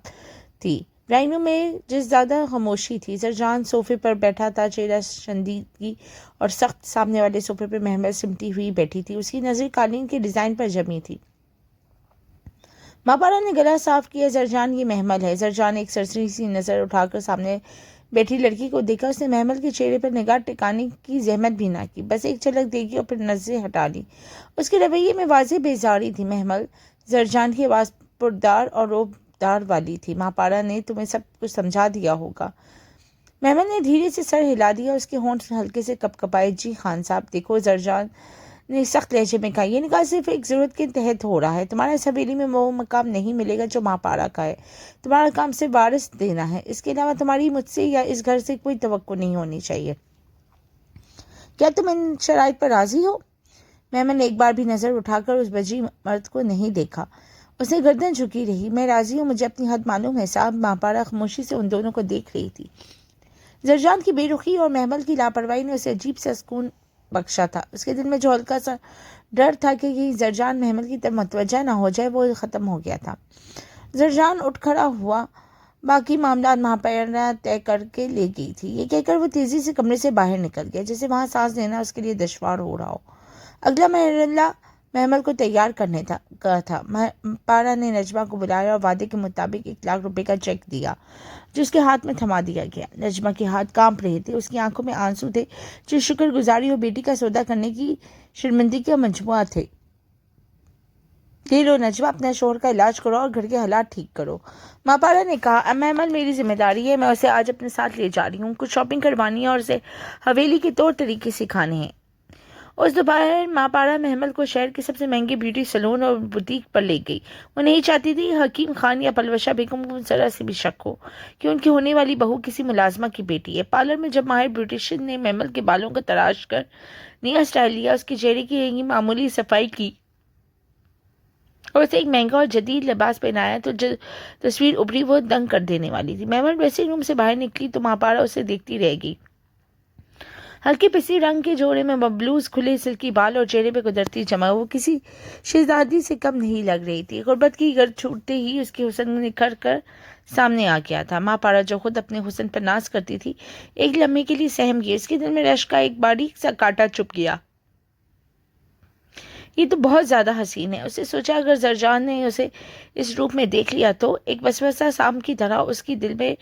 تھی۔ ڈرائنگ روم میں جس زیادہ خاموشی تھی۔ زرجان صوفے پر بیٹھا تھا، چہرہ شنیدگی اور سخت۔ سامنے والے صوفے پر محمل سمٹی ہوئی بیٹھی تھی، اس کی نظر قالین کے ڈیزائن پر جمی تھی۔ ماپارا نے گلا صاف کیا۔ زرجان، یہ محمل ہے۔ زرجان نے ایک سرسری سی نظر اٹھا کر سامنے بیٹھی لڑکی کو دیکھا۔ اس نے محمل کے چہرے پر نگاہ ٹکانے کی زحمت بھی نہ کی، بس ایک جھلک دیکھی اور پھر نظریں ہٹا لی۔ اس کے رویے میں واضح بیزاری تھی۔ محمل، زرجان کی آواز پردار اور روبدار والی تھی۔ ماپارا نے تمہیں سب کچھ سمجھا دیا ہوگا۔ محمل نے دھیرے سے سر ہلا دیا۔ اس کے ہونٹ ہلکے سے کپکپائے۔ جی خان صاحب، دیکھو، زرجان نے سخت لہجے میں کہا، یہ نکاح صرف ایک ضرورت کے تحت ہو رہا ہے۔ تمہارا اس حویلی میں وہ مقام نہیں ملے گا جو ماپارا کا ہے۔ تمہارا کام صرف وارث دینا ہے۔ اس کے علاوہ تمہاری مجھ سے یا اس گھر سے کوئی توقع نہیں ہونی چاہیے۔ کیا تم ان شرائط پر راضی ہو؟ محمل نے ایک بار بھی نظر اٹھا کر اس بجی مرد کو نہیں دیکھا۔ اس نے گردن جھکی رہی۔ میں راضی ہوں، مجھے اپنی حد معلوم ہے صاحب۔ ماپارا خاموشی سے ان دونوں کو دیکھ رہی تھی۔ زرجان کی بے رخی اور محمل کی لاپرواہی نے اسے عجیب سا سکون بخشا تھا۔ اس کے دل میں جو ہلکا سا ڈر تھا کہ کہیں زرجان محمل کی طرف متوجہ نہ ہو جائے، وہ ختم ہو گیا تھا۔ زرجان اٹھ کھڑا ہوا۔ باقی معاملات ماپارا طے کر کے لے گئی تھی۔ یہ کہہ کر وہ تیزی سے کمرے سے باہر نکل گیا، جیسے وہاں سانس لینا اس کے لیے دشوار ہو رہا ہو۔ اگلا مرحلہ محمل کو تیار کرنے کا تھا۔ پارا نے نجمہ کو بلایا اور وعدے کے مطابق 1,00,000 روپے کا چیک دیا جو اس کے ہاتھ میں تھما دیا گیا۔ نجمہ کے ہاتھ کانپ رہے تھے، اس کی آنکھوں میں آنسو تھے جو شکر گزاری اور بیٹی کا سودا کرنے کی شرمندگی کا مجموعہ تھے۔ یہ لو نجمہ، اپنے شوہر کا علاج کرو اور گھر کے حالات ٹھیک کرو۔ ماں پارا نے کہا، محمل میری ذمہ داری ہے، میں اسے آج اپنے ساتھ لے جا رہی ہوں، کچھ شاپنگ کروانی ہے اور اسے حویلی کے طور طریقے سکھانے ہیں۔ اس دوپہر ماں پارا محمل کو شہر کے سب سے مہنگے بیوٹی سیلون اور بوتیک پر لے گئی۔ وہ نہیں چاہتی تھی حکیم خان یا پلوشہ بیگم کو ذرا سے بھی شک ہو کہ ان کی ہونے والی بہو کسی ملازمہ کی بیٹی ہے۔ پارلر میں جب ماہر بیوٹیشین نے محمل کے بالوں کو تراش کر نیا سٹائل لیا، اس کے چہرے کی معمولی صفائی کی اور اسے ایک مہنگا اور جدید لباس پہنایا تو جو تصویر ابھری وہ دنگ کر دینے والی تھی۔ محمل ڈریسنگ روم سے باہر نکلی تو ماں پارا اسے دیکھتی رہ گئی۔ ہلکے پسی رنگ کے جوڑے میں بلوز، کھلے سلکی بال اور چہرے پہ قدرتی چمک، وہ کسی شہزادی سے کم نہیں لگ رہی تھی۔ غربت کی گرد چھوٹتے ہی اس کے حسن نکھر کر سامنے آ گیا تھا۔ ماں پارا جو خود اپنے حسن پر ناز کرتی تھی، ایک لمحے کے لیے سہم گئی۔ اس کے دل میں رشک کا ایک باریک سا کانٹا چبھ گیا۔ یہ تو بہت زیادہ حسین ہے، اسے سوچا، اگر زرجان نے اسے اس روپ میں دیکھ لیا تو۔ ایک وسوسہ سام کی طرح اس کی دل میں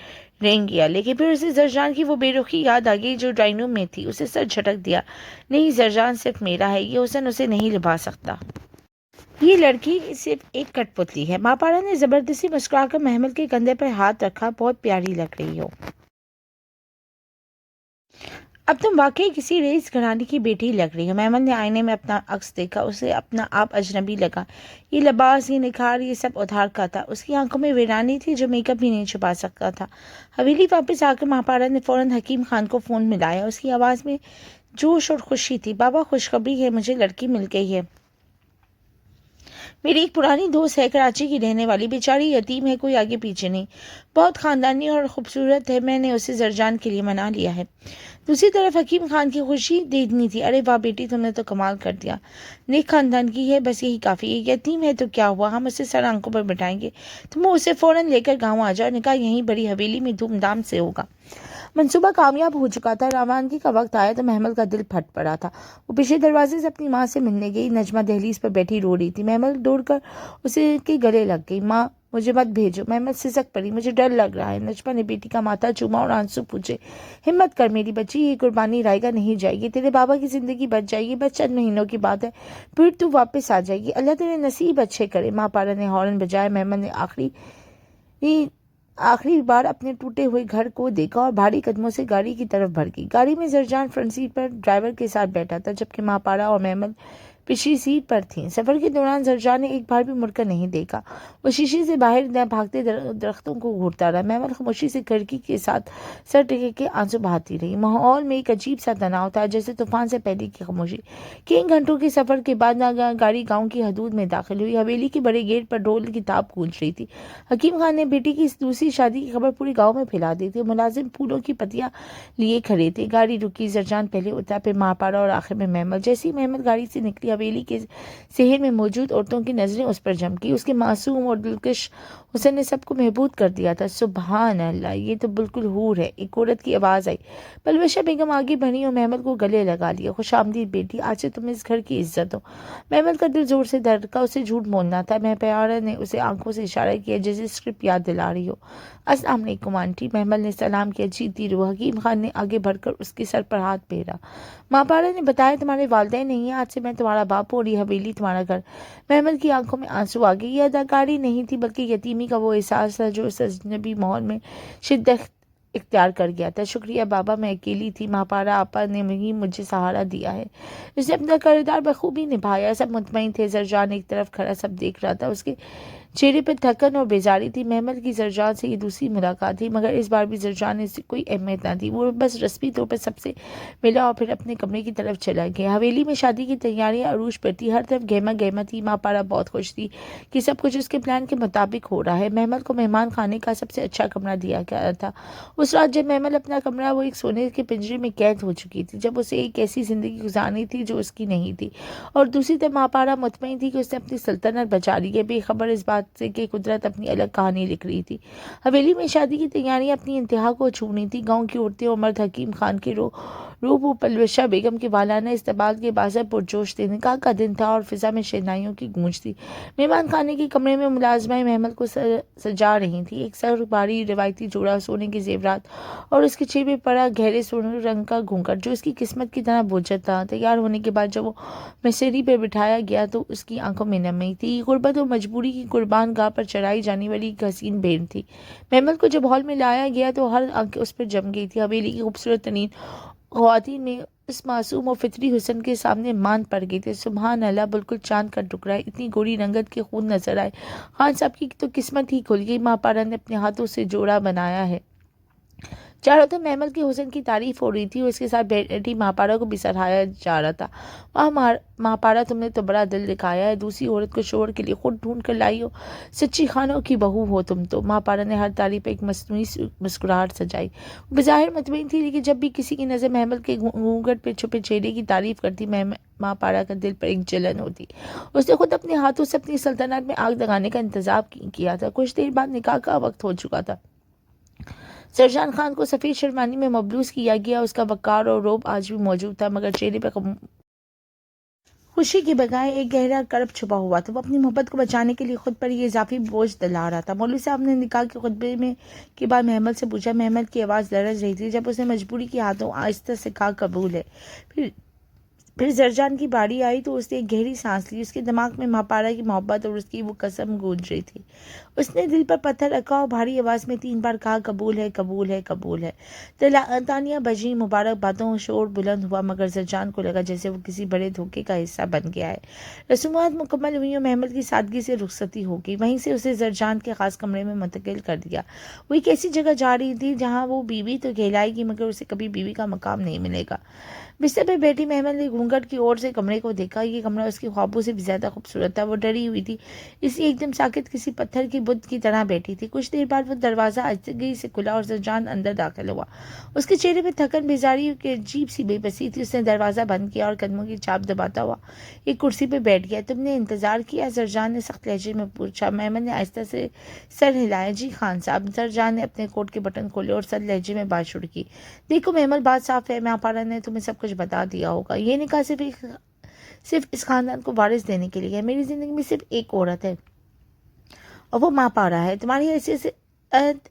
رینگ گیا، لیکن پھر اسے زرجان کی وہ بے رخی یاد آ گئی جو ڈرائنگ روم میں تھی۔ اسے سر جھٹک دیا، نہیں، زرجان صرف میرا ہے، یہ حسن اسے نہیں لبھا سکتا۔ یہ لڑکی صرف ایک کٹ پتلی ہے۔ ماں پارا نے زبردستی مسکرا کر محمل کے کندھے پر ہاتھ رکھا، بہت پیاری لگ رہی ہو۔ اب تم واقعی کسی رئیس گھرانے کی بیٹی لگ رہی ہو۔ محمل نے آئینے میں اپنا عکس دیکھا، اسے اپنا آپ اجنبی لگا۔ یہ لباس، یہ نکھار، یہ سب ادھار کا تھا۔ اس کی آنکھوں میں ویرانی تھی جو میک اپ بھی نہیں چھپا سکتا تھا۔ حویلی واپس آ کر ماں پارا نے فوراً حکیم خان کو فون ملایا۔ اس کی آواز میں جوش اور خوشی تھی۔ بابا، خوشخبری ہے، مجھے لڑکی مل گئی ہے۔ میری ایک پرانی دوست ہے، کراچی کی رہنے والی، بیچاری یتیم ہے، کوئی آگے پیچھے نہیں، بہت خاندانی اور خوبصورت ہے، میں نے اسے زرجان کے لیے منا لیا ہے۔ دوسری طرف حکیم خان کی خوشی دیدنی تھی۔ ارے واہ بیٹی، تم نے تو کمال کر دیا، نیک خاندان کی ہے، بس یہی کافی ہے۔ یتیم ہے تو کیا ہوا، ہم اسے سر آنکھوں پر بٹھائیں گے، تم اسے فوراً لے کر گاؤں آ جاؤ، نکاح یہیں بڑی حویلی میں دھوم دھام سے ہوگا۔ منصوبہ کامیاب ہو چکا تھا۔ روانگی کا وقت آیا تو محمل کا دل پھٹ پڑا تھا۔ وہ پچھلے دروازے سے اپنی ماں سے ملنے گئی۔ نجمہ دہلیز پر بیٹھی رو رہی تھی۔ محمل دوڑ کر اسے کے گلے لگ گئی۔ ماں، مجھے مت بھیجو۔ محمل سسک پڑی، مجھے ڈر لگ رہا ہے۔ نجمہ نے بیٹی کا ماتھا چوما اور آنسو پوچھے، ہمت کر میری بچی، یہ قربانی رائگاں نہیں جائے گی، تیرے بابا کی زندگی بچ جائے گی، بس چند مہینوں کی بات ہے، پھر تو واپس آ جائے گی، اللہ تیرے نصیب اچھے کرے۔ ماں پارا نے ہارن بجایا۔ محمل نے آخری بار اپنے ٹوٹے ہوئے گھر کو دیکھا اور بھاری قدموں سے گاڑی کی طرف بڑھ گئی۔ گاڑی میں زرجان فرنٹ سیٹ پر ڈرائیور کے ساتھ بیٹھا تھا، جبکہ ماں پارا اور محمل پچھلی سیٹ پر تھیں۔ سفر کے دوران زرجان نے ایک بار بھی مڑ کر نہیں دیکھا، وہ شیشے سے باہر بھاگتے درختوں کو گھورتا رہا۔ محمل خاموشی سے کھڑکی کے ساتھ سر ٹکے کے آنسو بہاتی رہی۔ ماحول میں ایک عجیب سا تناؤ تھا، جیسے طوفان سے پہلے کی خاموشی۔ کئی گھنٹوں کے سفر کے بعد گاڑی گاؤں کی حدود میں داخل ہوئی۔ حویلی کے بڑے گیٹ پر ڈھول کی تاپ گونج رہی تھی۔ حکیم خان نے بیٹی کی اس دوسری شادی کی خبر پورے گاؤں میں پھیلا دی تھی۔ ملازم پھولوں کی پتیاں لیے کھڑے تھے۔ گاڑی رکی، زرجان پہلے اترا، پھر ماں پارا اور آخر میں محمل۔ جیسے ہی محمل گاڑی سے نکلی، حویلی کے صحن میں موجود عورتوں کی نظریں اس پر جمکی۔ اس کے معصوم اور دلکش حسن نے سب کو محبوط کر دیا تھا۔ سبحان اللہ، یہ تو بالکل حور ہے، ایک عورت کی آواز آئی۔ پلوشہ بیگم آگے بڑھی اور محمل کو گلے لگا لیا۔ خوش آمدید بیٹی، آج سے تم اس گھر کی عزت ہو۔ محمل کا دل زور سے دھڑکا، اسے جھوٹ بولنا تھا۔ ماں پارا نے اسے آنکھوں سے اشارہ کیا جیسے اسکرپٹ یاد دلا رہی ہو۔ السلام علیکم آنٹی۔ محمل نے سلام کیا، جیتی رہو۔ حکیم خان نے آگے بڑھ کر اس کے سر پر ہاتھ پھیرا۔ ماں پارا نے بتایا تمہارے والدین نہیں ہیں، آج سے میں تمہارا باپ ہوں اور یہ حویلی تمہارا گھر۔ محمل کی آنکھوں میں آنسو آ گئے۔ یہ اداکاری نہیں تھی بلکہ یتیمی کا وہ احساس تھا جو اس اجنبی ماحول میں شدت اختیار کر گیا تھا۔ شکریہ بابا، میں اکیلی تھی، ماں پارا آپا نے ہی مجھے سہارا دیا ہے۔ اس نے اپنا کردار بخوبی نبھایا۔ سب مطمئن تھے۔ زرجان ایک طرف کھڑا سب دیکھ رہا تھا، اس کے چہرے پر تھکن اور بیزاری تھی۔ محمل کی زرجان سے یہ دوسری ملاقات تھی، مگر اس بار بھی زرجان نے کوئی اہمیت نہ دی۔ وہ بس رسمی طور پر سب سے ملا اور پھر اپنے کمرے کی طرف چلا گیا۔ حویلی میں شادی کی تیاریاں عروج پر تھی، ہر طرف گہما گہما تھی۔ ماں پارا بہت خوش تھی کہ سب کچھ اس کے پلان کے مطابق ہو رہا ہے۔ محمل کو مہمان خانے کا سب سے اچھا کمرہ دیا گیا تھا۔ اس رات جب محمل اپنا کمرہ، وہ ایک سونے کے پنجرے میں قید ہو چکی تھی، جب اسے ایک ایسی زندگی گزارنی تھی جو اس کی نہیں تھی، اور دوسری طرف ماں پارا مطمئن تھی کہ اس نے اپنی سلطنت بچا لی ہے، بے خبر اس بات ساتھ کہ قدرت اپنی الگ کہانی لکھ رہی تھی۔ حویلی میں شادی کی تیاریاں اپنی انتہا کو چھونی تھی۔ گاؤں کی عورتیں اور مرد حکیم خان کے روح و پلوشہ بیگم کے والانہ استقبال کے بازار پرجوش تھے۔ نکاح کا دن تھا اور فضا میں شہنائیوں کی گونج تھی۔ مہمان خانے کے کمرے میں ملازمہ محمل کو سجا رہی تھی۔ ایک سر بھاری روایتی جوڑا، سونے کے زیورات اور اس کے چہرے پہ پڑا گہرے سرخ رنگ کا گھونگھٹ جو اس کی قسمت کی طرح بوجھل تھا۔ تیار ہونے کے بعد جب وہ مسیری پہ بٹھایا گیا تو اس کی آنکھوں میں نمی تھی۔ یہ غربت اور مجبوری کی قربان گاہ پر چڑھائی جانے والی ایک حسین بھیڑ تھی۔ محمل کو جب ہال میں لایا گیا تو ہر آنکھ اس پر جم گئی تھی۔ حویلی کی خوبصورت ترین خواتین میں اس معصوم اور فطری حسن کے سامنے مان پڑ گئی تھی۔ سبحان اللہ، بالکل چاند کا ٹکڑا ہے، اتنی گوری رنگت کے خون نظر آئے۔ خان صاحب کی تو قسمت ہی کھل گئی۔ ماں پارا نے اپنے ہاتھوں سے جوڑا بنایا ہے۔ چاروں طرف محمل کے حسن کی تعریف ہو رہی تھی اور اس کے ساتھ بیٹھی ماں پارا کو بھی سراہا جا رہا تھا۔ واہ ماں پارا، تم نے تو بڑا دل دکھایا ہے، دوسری عورت کو شوہر کے لیے خود ڈھونڈ کر لائی ہو، سچی خانوں کی بہو ہو تم تو۔ ماں پارا نے ہر تعریف پہ ایک مصنوعی مسکراہٹ سجائی۔ بظاہر مطمئن تھی، لیکن جب بھی کسی کی نظر محمل کے گھونگھٹ پہ چھپے چہرے کی تعریف کرتی، ماں پارا کا دل پر ایک جلن ہوتی۔ اس نے خود اپنے ہاتھوں سے اپنی سلطنت میں آگ لگانے کا انتظام کیا تھا۔ کچھ دیر بعد نکاح کا وقت ہو چکا تھا۔ سرجان خان کو سفید شیروانی میں ملبوس کیا گیا۔ اس کا وقار اور رعب آج بھی موجود تھا، مگر چہرے پہ خوشی کے بغیر ایک گہرا کرب چھپا ہوا تھا۔ وہ اپنی محبت کو بچانے کے لیے خود پر یہ اضافی بوجھ ڈلا رہا تھا۔ مولوی صاحب نے نکاح کے خطبے کے بعد محمل سے پوچھا۔ محمل کی آواز لرز رہی تھی جب اس نے مجبوری کے ہاتھوں آہستہ سے کہا، قبول ہے۔ پھر زرجان کی باری آئی تو اس نے ایک گہری سانس لی۔ اس کے دماغ میں ماں پارا کی محبت اور اس کی وہ قسم گونج رہی تھی۔ اس نے دل پر پتھر رکھا اور بھاری آواز میں 3 بار کہا، قبول ہے، قبول ہے، قبول ہے۔ تانیاں بجیں، مبارک باتوں شور بلند ہوا، مگر زرجان کو لگا جیسے وہ کسی بڑے دھوکے کا حصہ بن گیا ہے۔ رسومات مکمل ہوئی اور محمل کی سادگی سے رخصتی ہو گئی۔ وہیں سے اسے زرجان کے خاص کمرے میں منتقل کر دیا۔ وہ ایک ایسی جگہ جا رہی تھی جہاں وہ بیوی تو کہلائے گی، مگر اسے کبھی بیوی کا مقام نہیں ملے گا۔ بستر پہ بیٹھی محمل نے گھونگھٹ کی اور سے کمرے کو دیکھا۔ یہ کمرہ اس کے خوابوں سے بھی زیادہ خوبصورت تھا۔ وہ ڈری ہوئی تھی، اس لیے ایک دم ساکت کسی پتھر کی بت کی طرح بیٹھی تھی۔ کچھ دیر بعد وہ دروازہ آہستگی سے کھلا اور زرجان اندر داخل ہوا۔ اس کے چہرے پہ تھکن، بیزاری کی عجیب سی بے بسی تھی۔ اس نے دروازہ بند کیا اور قدموں کی چاپ دباتا ہوا ایک کرسی پہ بیٹھ گیا۔ تم نے انتظار کیا؟ زرجان نے سخت لہجے میں پوچھا۔ محمل نے آہستہ سے سر ہلایا۔ جی خان صاحب۔ زرجان نے اپنے کوٹ کے بٹن کھولے اور سخت لہجے میں بات شروع کی۔ دیکھو محمل، بات صاف ہے، ماں پارا نے تمہیں سب کچھ بتا دیا ہوگا۔ یہ نکاح صرف اس خاندان کو وارث دینے کے لیے ہے۔ میری زندگی میں صرف ایک عورت ہے اور وہ ماں پارا ہے۔ تمہاری حیثیت سے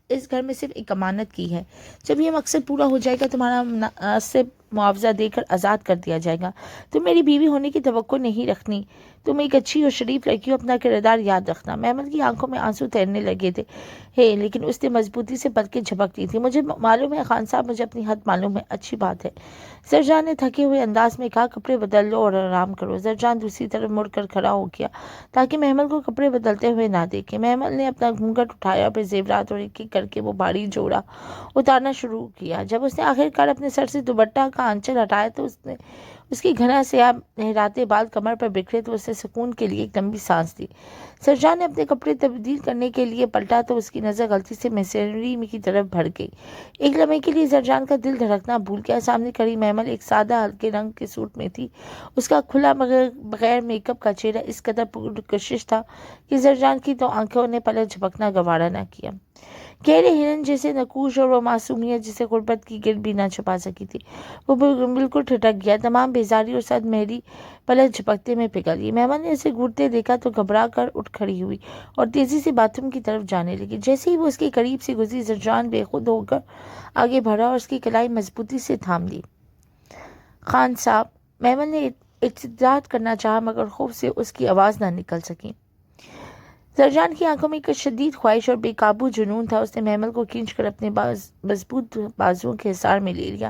اس گھر میں صرف ایک امانت کی ہے۔ جب یہ مقصد پورا ہو جائے گا تمہارا مناسب معاوضہ دے کر آزاد کر دیا جائے گا۔ تم میری بیوی ہونے کی توقع نہیں رکھنی، تم ایک اچھی اور شریف لڑکی ہو، اپنا کردار یاد رکھنا۔ محمل کی آنکھوں میں آنسو تیرنے لگے تھے، لیکن اس نے مضبوطی سے پلکیں جھپک دی تھی۔ مجھے معلوم ہے خان صاحب، مجھے اپنی حد معلوم ہے۔ اچھی بات ہے، زرجان نے تھکے ہوئے انداز میں کہا۔ کپڑے بدل لو اور آرام کرو۔ زرجان دوسری طرف مڑ کر کھڑا ہو گیا تاکہ محمل کو کپڑے بدلتے ہوئے نہ دیکھے۔ محمل نے اپنا گھونگھٹ اٹھایا، پھر زیورات اور ایک ایک کر کے وہ بھاری جوڑا اتارنا شروع کیا۔ جب اس نے آخر کار اپنے سر سے دوپٹہ کا آنچل ہٹایا تو اس کی گھنا سیاہ لہراتے بال کمر پر بکھرے تو اس نے سکون کے لیے ایک لمبی سانس لی۔ زرجان نے اپنے کپڑے تبدیل کرنے کے لیے پلٹا تو اس کی نظر غلطی سے مسیری کی طرف بڑھ گئی۔ ایک لمحے کے لیے زرجان کا دل دھڑکنا بھول گیا۔ سامنے کھڑی محمل ایک سادہ ہلکے رنگ کے سوٹ میں تھی۔ اس کا کھلا بغیر میک اپ کا چہرہ اس قدر پرکشش تھا کہ زرجان کی تو آنکھوں نے پلک جھپکنا گوارا نہ کیا۔ گہرے ہرن جیسے نقوش اور وہ معصومیت جسے غربت کی گرد بھی نہ چھپا سکی تھی، وہ بالکل ٹھٹک گیا۔ تمام بیزاری اور صد مہری پلک جھپکتے میں پگھل گئی۔ محمل نے اسے گھٹتے دیکھا تو گھبرا کر اٹھ کھڑی ہوئی اور تیزی سے باتھ روم کی طرف جانے لگی۔ جیسے ہی وہ اس کے قریب سے گزری، زرجان بے خود ہو کر آگے بڑھا اور اس کی کلائی مضبوطی سے تھام لی۔ خان صاحب، محمل نے اعتراض کرنا چاہا مگر خوف سے اس کی آواز نہ نکل سکی۔ زرجان کی آنکھوں میں ایک شدید خواہش اور بے قابو جنون تھا۔ اس نے محمل کو کھینچ کر اپنے مضبوط بازوؤں کے حصار میں لے لیا۔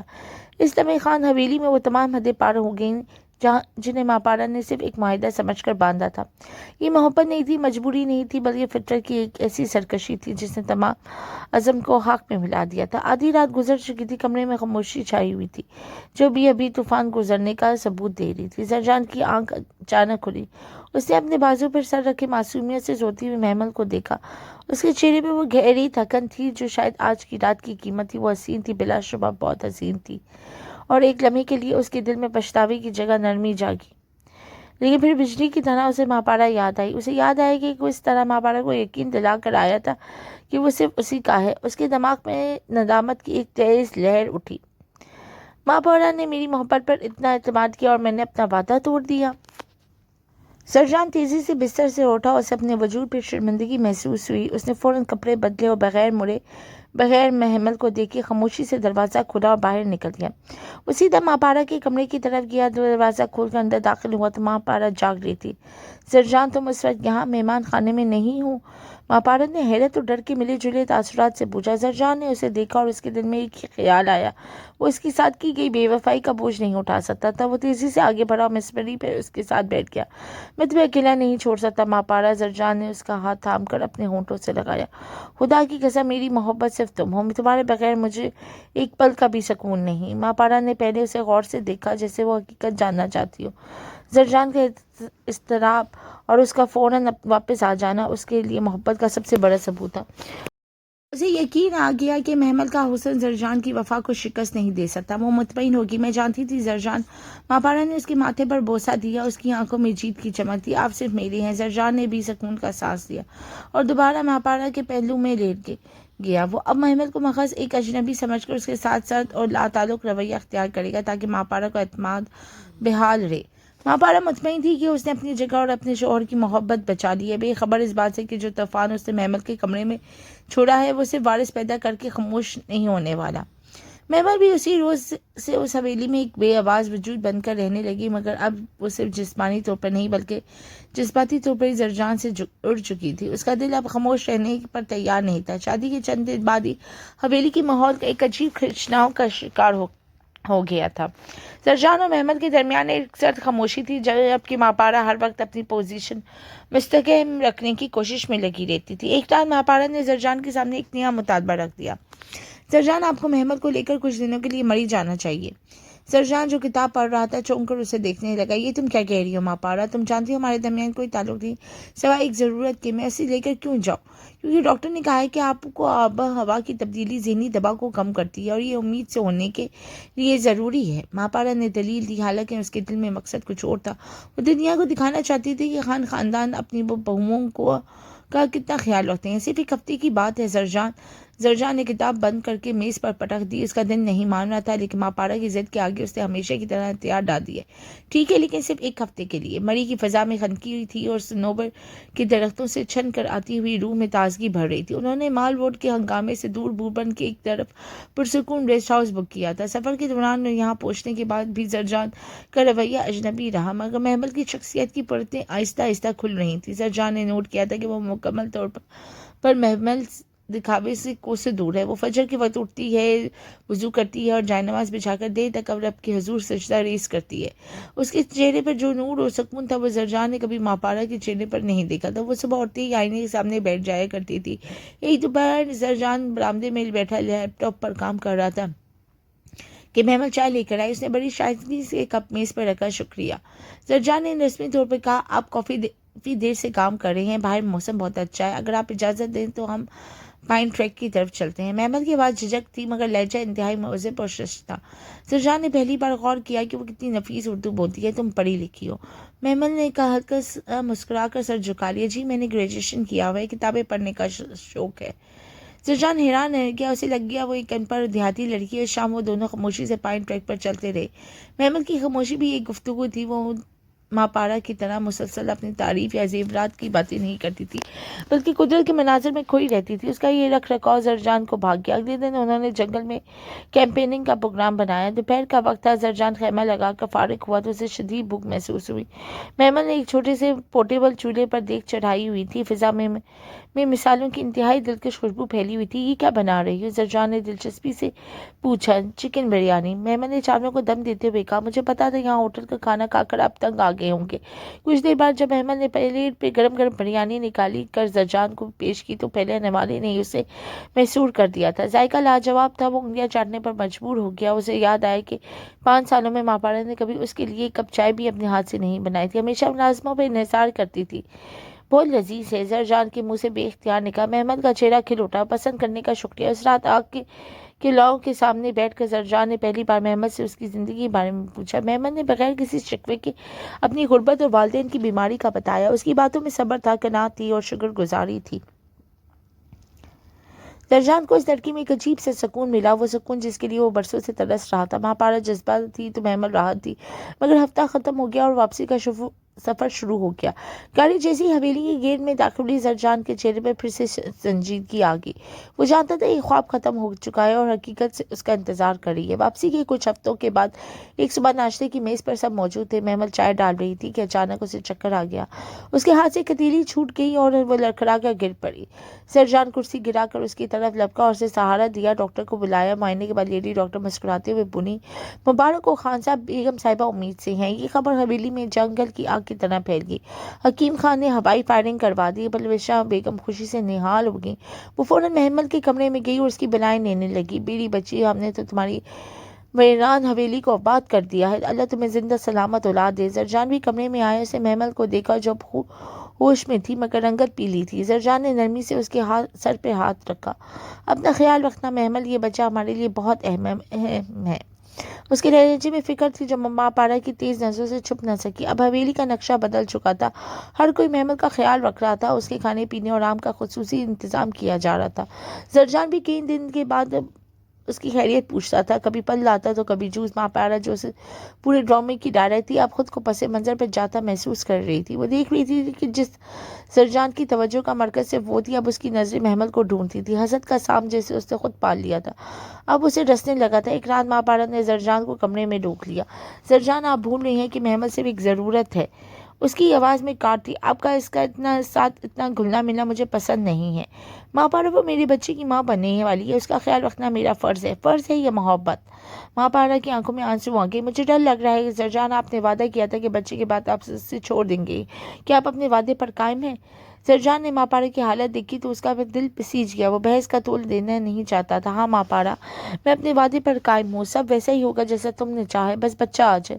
اس لمحے خان حویلی میں وہ تمام حدیں پار ہو گئیں جنہیں ماں پارا نے صرف ایک معاہدہ سمجھ کر باندھا تھا۔ یہ محبت نہیں تھی، مجبوری نہیں تھی، بلکہ فطرت کی ایک ایسی سرکشی تھی جس نے تمام عزم کو خاک میں ملا دیا تھا۔ آدھی رات گزر چکی تھی، کمرے میں خاموشی چھائی ہوئی تھی جو بھی ابھی طوفان گزرنے کا ثبوت دے رہی تھی۔ زرجان کی آنکھ اچانک کھلی۔ اس نے اپنے بازو پر سر رکھے معصومیت سے سوتی ہوئی محمل کو دیکھا۔ اس کے چہرے پہ وہ گہری تھکن تھی جو شاید آج کی رات کی قیمت تھی۔ وہ حسین تھی، بلا شبہ بہت حسین تھی، اور ایک لمحے کے لیے اس کے دل میں پچھتاوے کی جگہ نرمی جاگی۔ لیکن پھر بجلی کی طرح اسے ماپارا یاد آئی. اسے یاد آیا کہ کس طرح ماپارا کو یقین دلا کر آیا تھا کہ وہ صرف اسی کا ہے. اس کے دماغ میں ندامت کی ایک تیز لہر اٹھی. ماپارا نے میری محبت پر اتنا اعتماد کیا اور میں نے اپنا وعدہ توڑ دیا. سرجان تیزی سے بستر سے اٹھا. اسے اپنے وجود پہ شرمندگی محسوس ہوئی. اس نے فوراً کپڑے بدلے اور بغیر مڑے بغیر محمل کو دیکھے خاموشی سے دروازہ کھولا اور باہر نکل گیا. وہ سیدھا ماپارا کے کمرے کی طرف گیا. دروازہ کھول کر اندر داخل ہوا تو ماپارا جاگ رہی تھی. سرجان تم اس وقت یہاں مہمان خانے میں نہیں ہو؟ ماپارا نے حیرت اور ڈر کے ملے جلے تاثرات سے پوچھا. سرجان نے اسے دیکھا اور اس کے دل میں ایک خیال آیا. وہ اس کے ساتھ کی گئی بے وفائی کا بوجھ نہیں اٹھا سکتا تھا. وہ تیزی سے آگے بڑھا اور مسمری پہ اس کے ساتھ بیٹھ گیا. میں تمہیں اکیلا نہیں چھوڑ سکتا ماپارا. سرجان نے اس کا ہاتھ تھام کر اپنے ہونٹوں سے لگایا. خدا کی قسم میری محبت صرف تم ہو. تمہارے بغیر مجھے ایک پل کا بھی سکون نہیں. ماپارا نے پہلے اسے غور سے دیکھا جیسے وہ حقیقت جاننا چاہتی ہو. سرجان کا اضطراب اور اس کا فوراً واپس آ جانا اس کے لیے محبت کا سب سے بڑا ثبوت تھا. اسے یقین آ گیا کہ محمل کا حسن زرجان کی وفا کو شکست نہیں دے سکتا. وہ مطمئن ہوگی. میں جانتی تھی زرجان. ماپارا نے اس کے ماتھے پر بوسہ دیا. اس کی آنکھوں میں جیت کی چمک تھی. آپ صرف میری ہیں. زرجان نے بھی سکون کا سانس لیا اور دوبارہ ماپارا کے پہلو میں لیٹ گیا. وہ اب محمل کو محض ایک اجنبی سمجھ کر اس کے ساتھ ساتھ اور لاتعلق رویہ اختیار کرے گا تاکہ ماپارا کو اعتماد بحال رہے. ماپارا مطمئن تھی کہ اس نے اپنی جگہ اور اپنے شوہر کی محبت بچا لی ہے. بے خبر اس بات سے کہ جو طوفان اس نے محمل کے کمرے میں چھوڑا ہے وہ صرف وارث پیدا کر کے خاموش نہیں ہونے والا. محمل بھی اسی روز سے اس حویلی میں ایک بے آواز وجود بن کر رہنے لگی. مگر اب وہ صرف جسمانی طور پر نہیں بلکہ جذباتی طور پر زرجان سے اڑ چکی تھی. اس کا دل اب خاموش رہنے پر تیار نہیں تھا. شادی کے چند دن بعد ہی حویلی کی ماحول کا ایک عجیب کھنچناؤ کا شکار ہو گیا تھا. سرجان اور محمل کے درمیان ایک سخت خاموشی تھی جبکہ ماپارا ہر وقت اپنی پوزیشن مستحکم رکھنے کی کوشش میں لگی رہتی تھی. ایک رات ماپارا نے سرجان کے سامنے ایک نیا مطالبہ رکھ دیا. سرجان آپ کو محمل کو لے کر کچھ دنوں کے لیے مری جانا چاہیے. سرجان جو کتاب پڑھ رہا تھا چونک کر اسے دیکھنے لگا. یہ تم کیا کہہ رہی ہو ماپارا؟ تم جانتی ہو ہمارے درمیان کوئی تعلق نہیں سوائے ایک ضرورت کے. میں اسے لے کر کیوں جاؤں؟ کیونکہ ڈاکٹر نے کہا ہے کہ آپ کو آب و ہوا کی تبدیلی ذہنی دباؤ کو کم کرتی ہے اور یہ امید سے ہونے کے لیے ضروری ہے. ماپارا نے دلیل دی. حالانکہ اس کے دل میں مقصد کچھ اور تھا. وہ دنیا کو دکھانا چاہتی تھی کہ خاندان اپنی بہوؤں کا کتنا خیال رکھتے ہیں. صرف ایک ہفتے کی بات ہے. زرجان نے کتاب بند کر کے میز پر پٹک دی. اس کا دل نہیں مان رہا تھا لیکن ماپارا کی ضد کے آگے اس نے ہمیشہ کی طرح ہتھیار ڈال دیے. ٹھیک ہے لیکن صرف ایک ہفتے کے لیے. مری کی فضا میں خنکی ہوئی تھی اور صنوبر کے درختوں سے چھن کر آتی ہوئی روح میں تازگی بھر رہی تھی. انہوں نے مال روڈ کے ہنگامے سے دور بوربن کے ایک طرف پرسکون ریسٹ ہاؤس بک کیا تھا. سفر کے دوران یہاں پہنچنے کے بعد بھی زرجان کا رویہ اجنبی رہا مگر محمل کی شخصیت کی پرتیں آہستہ آہستہ کھل رہی تھیں. زرجان نے نوٹ کیا تھا کہ وہ مکمل طور پر محمل دکھاوے سے دور ہے. وہ فجر کے وقت اٹھتی ہے, وضو کرتی ہے اور جائے نماز بچھا کر دیر تک رب کے حضور سجدہ ریز کرتی ہے. اس کے چہرے پر جو نور اور سکون تھا وہ زرجان نے کبھی ماپارا کے چہرے پر نہیں دیکھا تھا. وہ صبح اٹھتے ہی آئینے کے سامنے بیٹھ جایا کرتی تھی. ایک دوپہر زرجان برآمدے میں بیٹھا لیپ ٹاپ پر کام کر رہا تھا کہ محمل چائے لے کر آئی. اس نے بڑی شائستگی سے کپ میز پر رکھا. شکریہ. زرجان نے رسمی طور پر کہا. آپ کافی دیر سے کام کر رہے ہیں. باہر موسم بہت اچھا ہے. اگر آپ اجازت دیں تو ہم پائن ٹریک کی طرف چلتے ہیں. محمل کی آواز جھجک تھی مگر لہجہ انتہائی مؤذب اور شش تھا. سرجان نے پہلی بار غور کیا کہ وہ کتنی نفیس اردو بولتی ہے. تم پڑھی لکھی ہو؟ محمل نے کہا. ہلکا مسکرا کر سر جھکا لیا. جی میں نے گریجویشن کیا ہوا ہے. کتابیں پڑھنے کا شوق ہے. سرجان حیران رہ گیا. اسے لگ گیا وہ ایک ان پڑھ دیہاتی لڑکی ہے. شام وہ دونوں خاموشی سے پائن ٹریک پر چلتے رہے. محمل کی خاموشی بھی ایک گفتگو تھی. وہ ماپارا کی طرح مسلسل اپنی تعریف یا زیورات کی باتیں نہیں کرتی تھی بلکہ قدرت کے مناظر میں کھوئی رہتی تھی. اس کا یہ رکھ رکھاؤ زرجان کو بھاگ گیا. اگلے دن انہوں نے جنگل میں کیمپیننگ کا پروگرام بنایا. دوپہر کا وقت تھا. زرجان خیمہ لگا کر فارغ ہوا تو اسے شدید بھوک محسوس ہوئی. محمل نے ایک چھوٹے سے پورٹیبل چولہے پر دیگ چڑھائی ہوئی تھی. فضا میں مثالوں کی انتہائی دلکش خوشبو پھیلی ہوئی تھی. یہ کیا بنا رہی ہو؟ زرجان نے دلچسپی سے پوچھا. چکن بریانی. محمل نے چاولوں کو دم دیتے ہوئے کہا. مجھے پتا تھا یہاں ہوٹل کا کھانا کھا کر آپ تنگ آ گئے ہوں گے. کچھ دیر بعد جب محمل نے پلیٹ پہ گرم گرم بریانی نکالی کر زرجان کو پیش کی تو پہلے نوالے نے اسے محصور کر دیا تھا. ذائقہ لاجواب تھا. وہ انگلیاں چاٹنے پر مجبور ہو گیا. اسے یاد آیا کہ 5 سالوں میں ماپارا نے کبھی اس کے لیے ایک کپ چائے بھی اپنے ہاتھ سے نہیں بنائی تھی. ہمیشہ ملازموں پہ انحصار کرتی تھی. بہت لذیذ ہے. زرجان کے منہ سے بے اختیار نکلا. محمد کا چہرہ کھل اٹھا. پسند کرنے کا شکریہ. اس رات آگ کہ لو کے سامنے بیٹھ کر زرجان نے پہلی بار محمد سے اس کی زندگی کے بارے میں پوچھا۔ محمد نے بغیر کسی شکوے کے اپنی غربت اور والدین کی بیماری کا بتایا۔ اس کی باتوں میں صبر تھا، قناعت تھی اور شکر گزاری تھی۔ زرجان کو اس لڑکی میں ایک عجیب سے سکون ملا، وہ سکون جس کے لیے وہ برسوں سے ترس رہا تھا۔ مہاپارا جذبات تھی تو محمد راحت تھی۔ مگر ہفتہ ختم ہو گیا اور واپسی کا سفر شروع ہو گیا۔ گاڑی جیسی حویلی کے گیٹ میں داخل ہوئی، زرجان کے چہرے پر پھر سے سنجیدگی آ گئی۔ وہ جانتا تھا یہ خواب ختم ہو چکا ہے اور حقیقت سے اس کا انتظار کر رہی ہے۔ واپسی کے کچھ ہفتوں کے بعد ایک صبح ناشتے کی میز پر سب موجود تھے۔ محمد چائے ڈال رہی تھی کہ اچانک اسے چکر آ گیا۔ اس کے ہاتھ سے کتیلی چھوٹ گئی اور وہ لڑکھڑا کر گر پڑی۔ زرجان کرسی گرا کر اس کی طرف لپکا اور اسے سہارا دیا۔ ڈاکٹر کو بلایا۔ معائنے کے بعد لیڈی ڈاکٹر مسکراتے ہوئے بولی، مبارک ہو خان صاحب، بیگم صاحبہ امید سے ہیں۔ یہ خبر حویلی میں جنگل کی آگ کی طرح پھیل گئی۔ حکیم خان نے ہوائی فائرنگ کروا دی۔ پرویشا بیگم خوشی سے نہال ہو گئی۔ وہ فوراً محمل کے کمرے میں گئی اور اس کی بلائیں لینے لگی۔ بیڑی بچی، ہم نے تو تمہاری ویران حویلی کو آباد کر دیا ہے، اللہ تمہیں زندہ سلامت اولاد دے۔ زرجان بھی کمرے میں آیا۔ اسے محمل کو دیکھا جو ہوش میں تھی مگر رنگت پیلی تھی۔ زرجان نے نرمی سے اس کے سر پہ ہاتھ رکھا۔ اپنا خیال رکھنا محمل، یہ بچہ ہمارے لیے بہت اہم ہے۔ اس کے لہجے میں فکر تھی جو مہاپارا کی تیز نظروں سے چھپ نہ سکی۔ اب حویلی کا نقشہ بدل چکا تھا۔ ہر کوئی محمل کا خیال رکھ رہا تھا۔ اس کے کھانے پینے اور آرام کا خصوصی انتظام کیا جا رہا تھا۔ زرجان بھی کئی دن کے بعد اس کی خیریت پوچھتا تھا، کبھی پل لاتا تو کبھی جوس۔ مہاپارا جو اس پورے ڈرامے کی ڈائریکٹر تھی، اب خود کو پس منظر پر جاتا محسوس کر رہی تھی۔ وہ دیکھ رہی تھی کہ جس زرجان کی توجہ کا مرکز صرف وہ تھی، اب اس کی نظریں محمل کو ڈھونڈتی تھی۔ حسد کا سام جیسے اس نے خود پال لیا تھا، اب اسے ڈسنے لگا تھا۔ ایک رات مہاپارا نے زرجان کو کمرے میں روک لیا۔ زرجان، آپ بھول رہی ہیں کہ محمل صرف ایک ضرورت ہے۔ اس کی آواز میں کاٹ تھی۔ آپ کا اس کا ساتھ اتنا گھلنا ملنا مجھے پسند نہیں ہے۔ مہاپارا، وہ میرے بچے کی ماں بننے والی ہے، اس کا خیال رکھنا میرا فرض ہے۔ فرض ہے یا محبت؟ مہاپارا کی آنکھوں میں آنسو آ گئے۔ مجھے ڈر لگ رہا ہے زرجان، آپ نے وعدہ کیا تھا کہ بچے کے بعد آپ سے چھوڑ دیں گے، کیا آپ اپنے وعدے پر قائم ہیں؟ زرجان نے مہاپارا کی حالت دیکھی تو اس کا دل پسیج گیا۔ وہ بحث کا تول دینا نہیں چاہتا تھا۔ ہاں مہاپارا، میں اپنے وعدے پر قائم ہوں، سب ویسا ہی ہوگا جیسا تم نے چاہا ہے، بس بچہ آ جائے،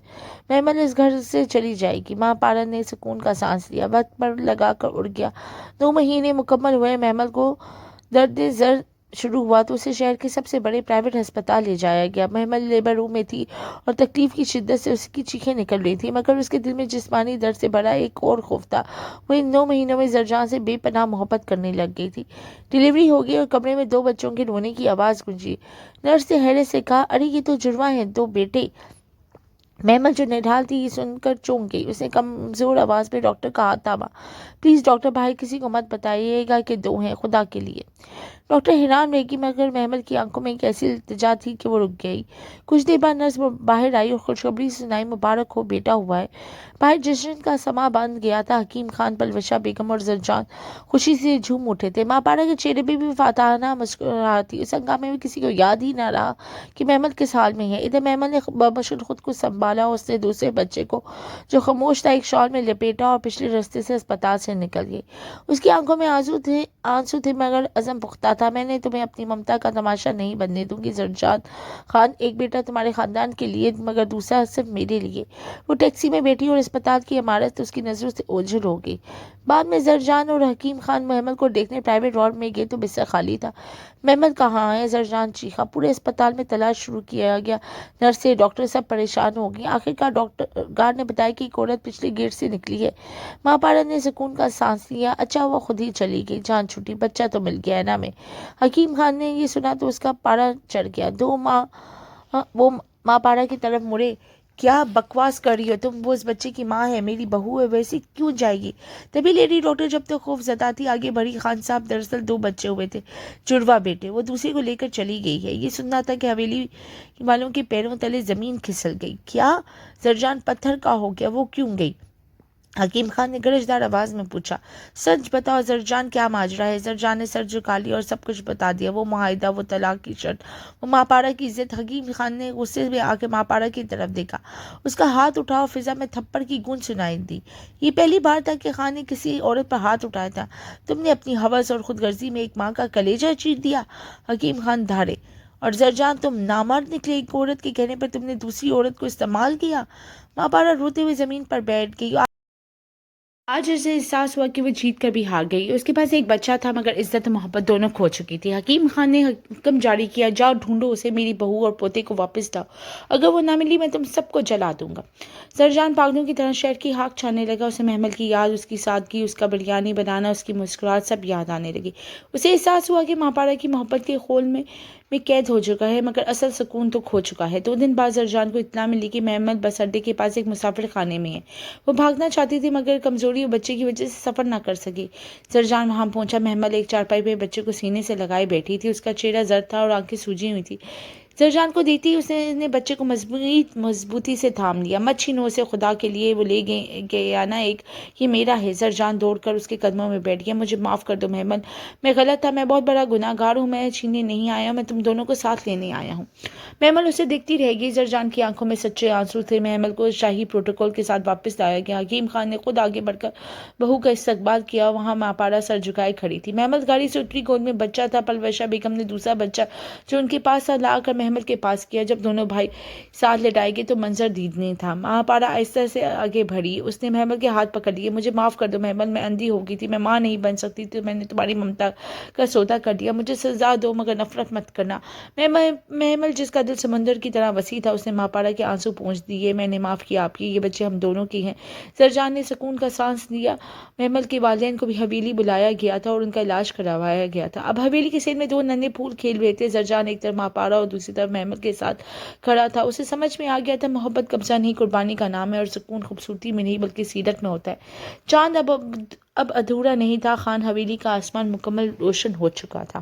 محمل اس گھر سے چلی جائے گی۔ مہاپارا نے سکون کا سانس لیا۔ وقت پر لگا کر اڑ گیا۔ 2 مہینے مکمل ہوئے۔ محمل کو درد زر شروع ہوا تو اسے شہر کے سب سے بڑے پرائیویٹ ہسپتال لے جایا گیا۔ محمل لیبر روم میں تھی اور تکلیف کی شدت سے اس کی چیخیں نکل رہی تھیں، مگر اس کے دل میں جسمانی درد سے بڑا ایک اور خوف تھا۔ وہ ان 2 مہینوں میں زرجان سے بے پناہ محبت کرنے لگ گئی تھی۔ ڈیلیوری ہو گئی اور کمرے میں 2 بچوں کے رونے کی آواز گونجی۔ نرس نے حیرت سے کہا، ارے یہ تو جڑواں ہیں، 2 بیٹے۔ محمل جو نڈھال تھی یہ سن کر چونک گئی۔ اس نے کمزور آواز میں ڈاکٹر کا ہاتھ تھاما۔ پلیز ڈاکٹر، باہر کسی کو مت بتائیے گا کہ 2 ہیں، خدا کے لیے۔ ڈاکٹر حیران رہ گئی، مگر محمل کی آنکھوں میں ایک ایسی التجا تھی کہ وہ رک گئی۔ کچھ دیر بعد نرس باہر آئی اور خوشخبری سنائی، مبارک ہو، بیٹا ہوا ہے۔ باہر جشن کا سما بند گیا تھا۔ حکیم خان، پلوشا بیگم اور زرجان خوشی سے جھوم اٹھے تھے۔ مہاپارا کے چہرے پہ بھی فاتحانہ مسکراہٹ تھی۔ اس ہنگامے میں کسی کو یاد ہی نہ رہا کہ محمل کس حال میں ہے۔ ادھر محمل نے بمشکل خود کو سنبھالا اور اس نے دوسرے بچے کو جو خاموش تھا ایک شال میں لپیٹا اور پچھلے راستے سے اسپتال سے نکل گئی۔ اس کی آنکھوں میں آنسو تھے مگر عزم پختہ تھا۔ میں نے تمہیں اپنی ممتا کا تماشا نہیں بننے دوں گی زرجان خان، ایک بیٹا تمہارے خاندان کے لیے مگر دوسرا صرف میرے لیے۔ وہ ٹیکسی میں بیٹھی اور اسپتال کی عمارت اس کی نظروں سے اوجھل ہو گئی۔ بعد میں زرجان اور حکیم خان محمل کو دیکھنے پرائیویٹ وارڈ میں گئے تو بستر خالی تھا۔ محمل کہاں ہے؟ زرجان چیخا۔ پورے اسپتال میں تلاش شروع کیا گیا۔ نرسیں، ڈاکٹر سب پریشان ہو گئی۔ آخرکار ڈاکٹر گارڈ نے بتایا کہ ایک عورت پچھلے گیٹ سے نکلی ہے۔ مہاپارا نے سکون کا سانس لیا۔ اچھا ہوا خود ہی چلی گئی، جان چھوٹی، بچہ تو مل گیا ہے نا میں۔ حکیم خان نے یہ سنا تو اس کا پارا چڑھ گیا۔ وہ مہاپارا کی طرف مڑے، کیا بکواس کر رہی ہو تم؟ وہ اس بچے کی ماں ہے، میری بہو ہے، ویسے کیوں جائے گی؟ تبھی لیڈی ڈاکٹر جب تک خوف زدہ تھی آگے بڑھی، خان صاحب دراصل 2 بچے ہوئے تھے، جڑواں بیٹے، وہ دوسرے کو لے کر چلی گئی ہے۔ یہ سننا تھا کہ حویلی والوں کے پیروں تلے زمین کھسل گئی۔ کیا؟ زرجان پتھر کا ہو گیا، وہ کیوں گئی؟ حکیم خان نے گرجدار آواز میں پوچھا۔ سچ بتاؤ زرجان، کیا ماجرا ہے؟ زرجان نے سر جھکا لیا اور سب کچھ بتا دیا، وہ معاہدہ، وہ طلاق کی شرط، وہ مہاپارا کی عزت۔ حکیم خان نے غصے میں آ کے مہاپارا کی طرف دیکھا۔ اس کا ہاتھ اٹھا اور فضا میں تھپڑ کی گونج سنائی دی۔ یہ پہلی بار تھا کہ خان نے کسی عورت پر ہاتھ اٹھایا تھا۔ تم نے اپنی ہوس اور خود غرضی میں ایک ماں کا کلیجہ چیر دیا؟ حکیم خان دھاڑے۔ اور زرجان، تم نامرد نکلے، ایک عورت کے کہنے پر تم نے دوسری عورت کو استعمال کیا؟ مہاپارا روتے ہوئے زمین پر بیٹھ گئی۔ آج اسے احساس ہوا کہ وہ جیت کر بھی ہار گئی. اس کے پاس ایک بچہ تھا مگر عزت و محبت دونوں کھو چکی تھی. حکیم خان نے حکم جاری کیا، جاؤ ڈھونڈو اسے، میری بہو اور پوتے کو واپس لاؤ. اگر وہ نہ ملی میں تم سب کو جلا دوں گا. زرجان پاگلوں کی طرح شہر کی ہاک چھاننے لگا. اسے محمل کی یاد، اس کی سادگی، اس کا بریانی بنانا، اس کی مسکراہٹ سب یاد آنے لگی. اسے احساس ہوا کہ ماپارا کی محبت کے خول میں قید ہو چکا ہے مگر اصل سکون تو کھو چکا ہے. 2 دن بعد زرجان کو اطلاع ملی کہ محمل بس اڈے کے پاس ایک مسافر خانے میں ہے. وہ بھاگنا چاہتی تھی مگر کمزوری اور بچے کی وجہ سے سفر نہ کر سکی. زرجان وہاں پہنچا. محمل ایک چارپائی پہ بچے کو سینے سے لگائے بیٹھی تھی. اس کا چہرہ زرد تھا اور آنکھیں سوجی ہوئی تھی. زرجان کو دیکھتی اس نے بچے کو مضبوطی سے تھام لیا. مت چھینو اسے خدا کے لیے، وہ لے گیا نا ایک، یہ میرا ہے. زرجان دوڑ کر اس کے قدموں میں بیٹھ گیا. مجھے معاف کر دو محمل، میں غلط تھا، میں بہت بڑا گناہ گار ہوں. میں چھیننے نہیں آیا، میں تم دونوں کو ساتھ لینے آیا ہوں. محمل اسے دیکھتی رہ گئی. زرجان کی آنکھوں میں سچے آنسو تھے. محمل کو شاہی پروٹوکول کے ساتھ واپس لایا گیا. حکیم خان نے خود آگے بڑھ کر بہو کا استقبال کیا. وہاں ماپارا سر جھکائے کھڑی تھی. محمل گاڑی سے اتری. گود میں بچہ تھا. پلوشہ بیگم نے دوسرا بچہ جو ان کے پاس تھا لا کر محمل کے پاس کیا. جب دونوں بھائی ساتھ لٹائے گئے تو منظر دیدنی تھا. ماپارا آہستہ سے آگے بڑھی. اس نے محمل کے ہاتھ پکڑ لیے. مجھے معاف کر دو محمل، میں اندھی ہو گئی تھی، میں ماں نہیں بن سکتی تو میں نے تمہاری ممتا کا سودا کر دیا. مجھے سزا دو مگر نفرت مت کرنا. محمل جس کا دل سمندر کی طرح وسیع تھا، اس نے ماپارا کے آنسو پونچھ دیے. میں نے معاف کیا آپ کی، یہ بچے ہم دونوں کے ہیں. زرجان نے سکون کا سانس لیا. محمل کے والدین کو بھی حویلی بلایا گیا تھا اور ان کا علاج کروایا گیا تھا. اب حویلی کے سین میں 2 ننھے پھول کھیل رہے تھے. زرجان ایک طرف ماپارا اور دوسری طرف محمل کے ساتھ کھڑا تھا. اسے سمجھ میں آ گیا تھا محبت قبضہ نہیں، قربانی کا نام ہے، اور سکون خوبصورتی میں نہیں بلکہ سیرت میں ہوتا ہے. چاند اب ادھورا نہیں تھا. خان حویلی کا آسمان مکمل روشن ہو چکا تھا.